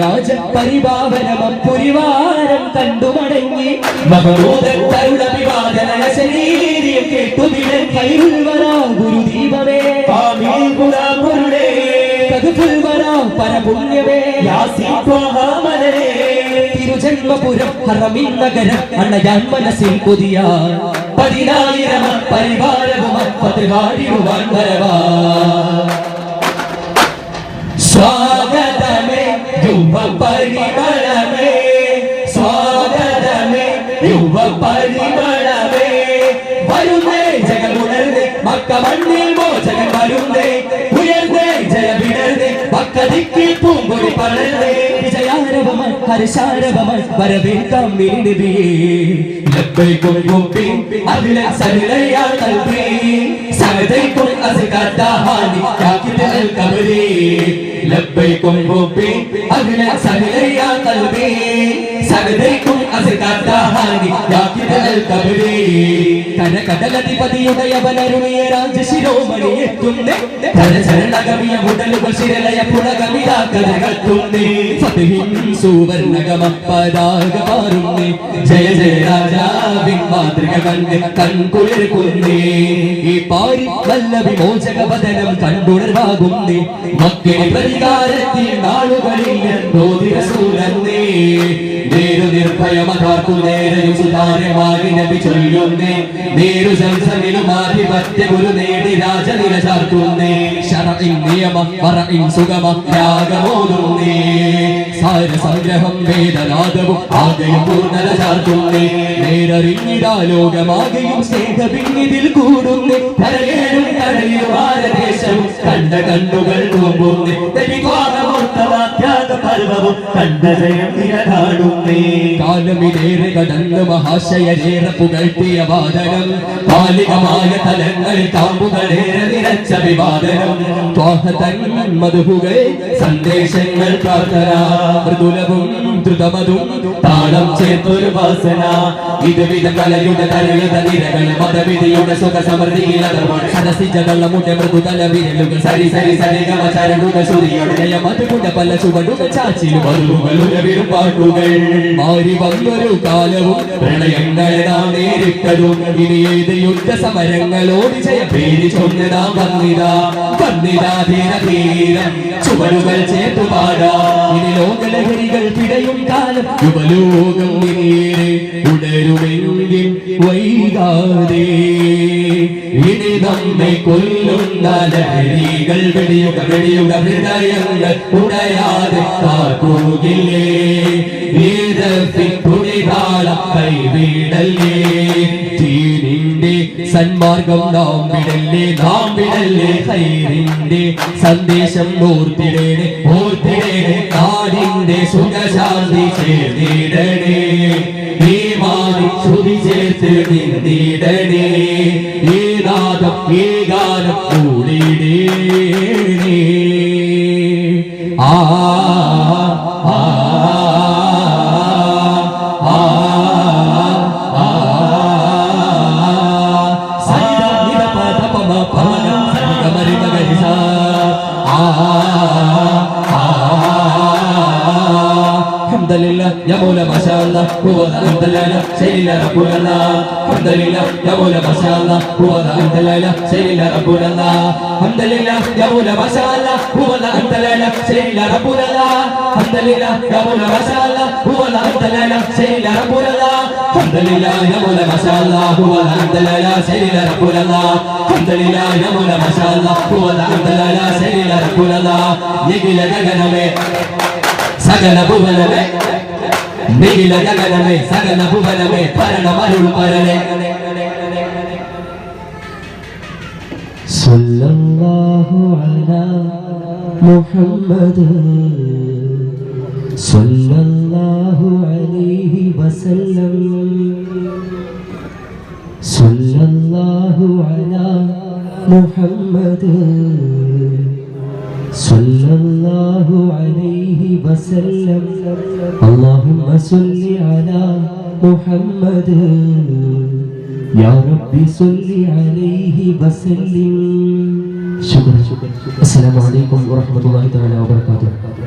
രാജ പരിപാവനമപ്പുരിവാരം കണ്ടു മടങ്ങി മഹമൂദൻ തരുണ വിവാദന ശരീരം കേട്ടുവിടൻ കൈവരാ ഗുരുദീപമേ ഗുരുടേ കതുഫുൽവരാ പരപുണ്യമേ യാസിമലരേ തിരുജന്മപുരം ഹറമിൻ നഗരം അണയാൻ മനസ്സിൽ പുതിയ 10,000 പരിവാരവുമായി പതിവാടിടുവാൻ വരവാ സ്വാഗതമേ യുവ പരിമളമേ സ്വാഗതമേ യുവ പരിമളമേ വരുന്നേ ജഗമുണർന്നേ മക്ക മണ്ണിൽ മോചകൻ വരുന്നേ ഉയർന്നേ ജയ വിടർന്നേ മക്കദിക്കിൽ പൂങ്കൊടി പടർന്നേ വിജയാരവമൻ ഹർഷാരവമൻ വരവേൽക്കാം നബിയേ ലബ്ബൈകും മുബീൻ അഖില സലയാ ഖൽബി സഅദൈകും അസ്കാദഹാനി യാകിദ് അൽ ഖബരി ലബ്ബൈകും മുബീൻ അഖില സലയാ ഖൽബി സഅദൈകും അസ്കാദഹാനി യാകിദ് അൽ ഖബരി കനകടലധിപതിയുടെ യവനരുണിയ രാജശിരോമണി എത്തുന്നേ കരചരണഗമിയ മുടലുകൾ ശിരലയ പുളകമിതാ കഥകത്തുന്നേ ഫതഹിൻ സുവർണഗമ പതാക പാറുന്നേ ജയ ജയ രാജാവിൻ മാതൃക കണ്ട് കൺകുളിർക്കുന്നേ ഈ പാരി നല്ല വിമോചക വദനം കണ്ടുണർവാകുന്നേ മക്കളെ പ്രതികാരത്തിൽ നാളുകളിൽ റസൂലന്നേ നേരു നിർഭയമതാർക്കു നേരയും സുതാര്യമായി നബി ചൊല്ലുന്നേ നേരു സംസമിലും ആധിപത്യ ഗുരു നേടി രാജനില ചാർത്തുന്നേ ശരഇൻ നിയമ വറഇൻ സുഗമ ത്യാഗമോതുന്നേ സാര സംഗ്രഹം വേദനാദവും ആകെയും പൂർണ്ണത ചാർത്തുന്നേ നേരറിഞ്ഞിടാ ലോകമാകെയും സ്നേഹപിന്നിതിൽ കൂടുന്നേ കരയേഴും കടലിലും ഭാരതദേശവും കണ്ട കണ്ണുകൾ നോമ്പുന്നേ ത്യാഗപർവവും കണ്ട ജയം നിലകാടുന്നേ കാലമിലേറെ കടന്ന് മഹാശയരേറെ പുകഴ്ത്തിയ വാദനം കാലികമായ തലങ്ങളിൽ കാമ്പുകളേറെ നിറച്ച വിവാദനം മധുഹുകൾ സന്ദേശങ്ങൾ പ്രാർത്ഥന മൃദുലവും ദ്രുതമതും താളം ചേർത്തൊരു വാസന ഇതുവിധ കലയുടെ തലയുടെ നിരകൾ മതവിധിയുടെ സുഖ സമൃദ്ധിയിലമുടെ മൃദുതല വിരലുകൾ സരി സരി സരിഗമ ചരടുകൾ ശ്രുതിയുടെ മധുകുണ്ട പല ചുവടുകൾ ചാച്ചിലും മധുകളുരവിരും പാട്ടുകൾ മാറി വന്നൊരു കാലവും പ്രളയങ്ങളെ നാം നേരിട്ടതും ഇനി ഏത് യുദ്ധ സമരങ്ങളോട് ജയ പേര് ചൊന്നതാ വന്നിതാ വന്നിതാ ധീരം ചുവടുകൾ ചേർത്തു പാടാ ഇനി ലോകലഹരികൾ പിടയും കാലം യുവലോകം നേരെ ഉടരുമെങ്കിൽ വൈകാതെ ഇനി നമ്മെ കൊല്ലുന്ന ലഹരികൾ വെടിയുക വെടിയുക ഹൃദയങ്ങൾ ഉടയാതെ കാക്കുകില്ലേ കൈവിടല്ലേ തീരിന്റെ സന്മാർഗം നാം വിടല്ലേ ഹൈറിന്റെ സന്ദേശം ഓർത്തിടേണേ ഓർത്തിടേണേ നാടിന്റെ സുഖശാന്തി ചേർന്നിടണേ ഈ മാറി ശ്രുതി ചേർത്ത് നിന്നിടണേ ഈ നാദം ഈ ഗാനം കൂടിടേണേ ആ يا مولا ما شاء الله هو ذا أنت الليلة سيدنا ربنا الله الحمد لله يا مولا ما شاء الله هو ذا أنت الليلة سيدنا ربنا الله الحمد لله يا مولا ما شاء الله هو ذا أنت الليلة سيدنا ربنا الله الحمد لله يا مولا ما شاء الله هو ذا أنت الليلة سيدنا ربنا الله الحمد لله يا مولا ما شاء الله هو ذا أنت الليلة سيدنا ربنا الله الحمد لله يا مولا ما شاء الله هو ذا أنت الليلة سيدنا ربنا الله يجي لك جنبي സകല ഭുവനമേ നിഖില ജഗനമേ സകല ഭുവനമേ പരണമരുൾ പരനെ സല്ലല്ലാഹു അലാ മുഹമ്മദ് സല്ലല്ലാഹു അലൈഹി വസല്ലം സല്ലല്ലാഹു അലാ മുഹമ്മദ് സല്ലല്ലാഹു അലൈഹി വസല്ലം അല്ലാഹുമ്മ സല്ലി അലാ മുഹമ്മദ് യാ റബ്ബി സല്ലി അലൈഹി വസല്ലം. ശുക്രൻ. അസ്സലാമു അലൈക്കും വറഹ്മത്തുള്ളാഹി തആല വബറകാതുഹു.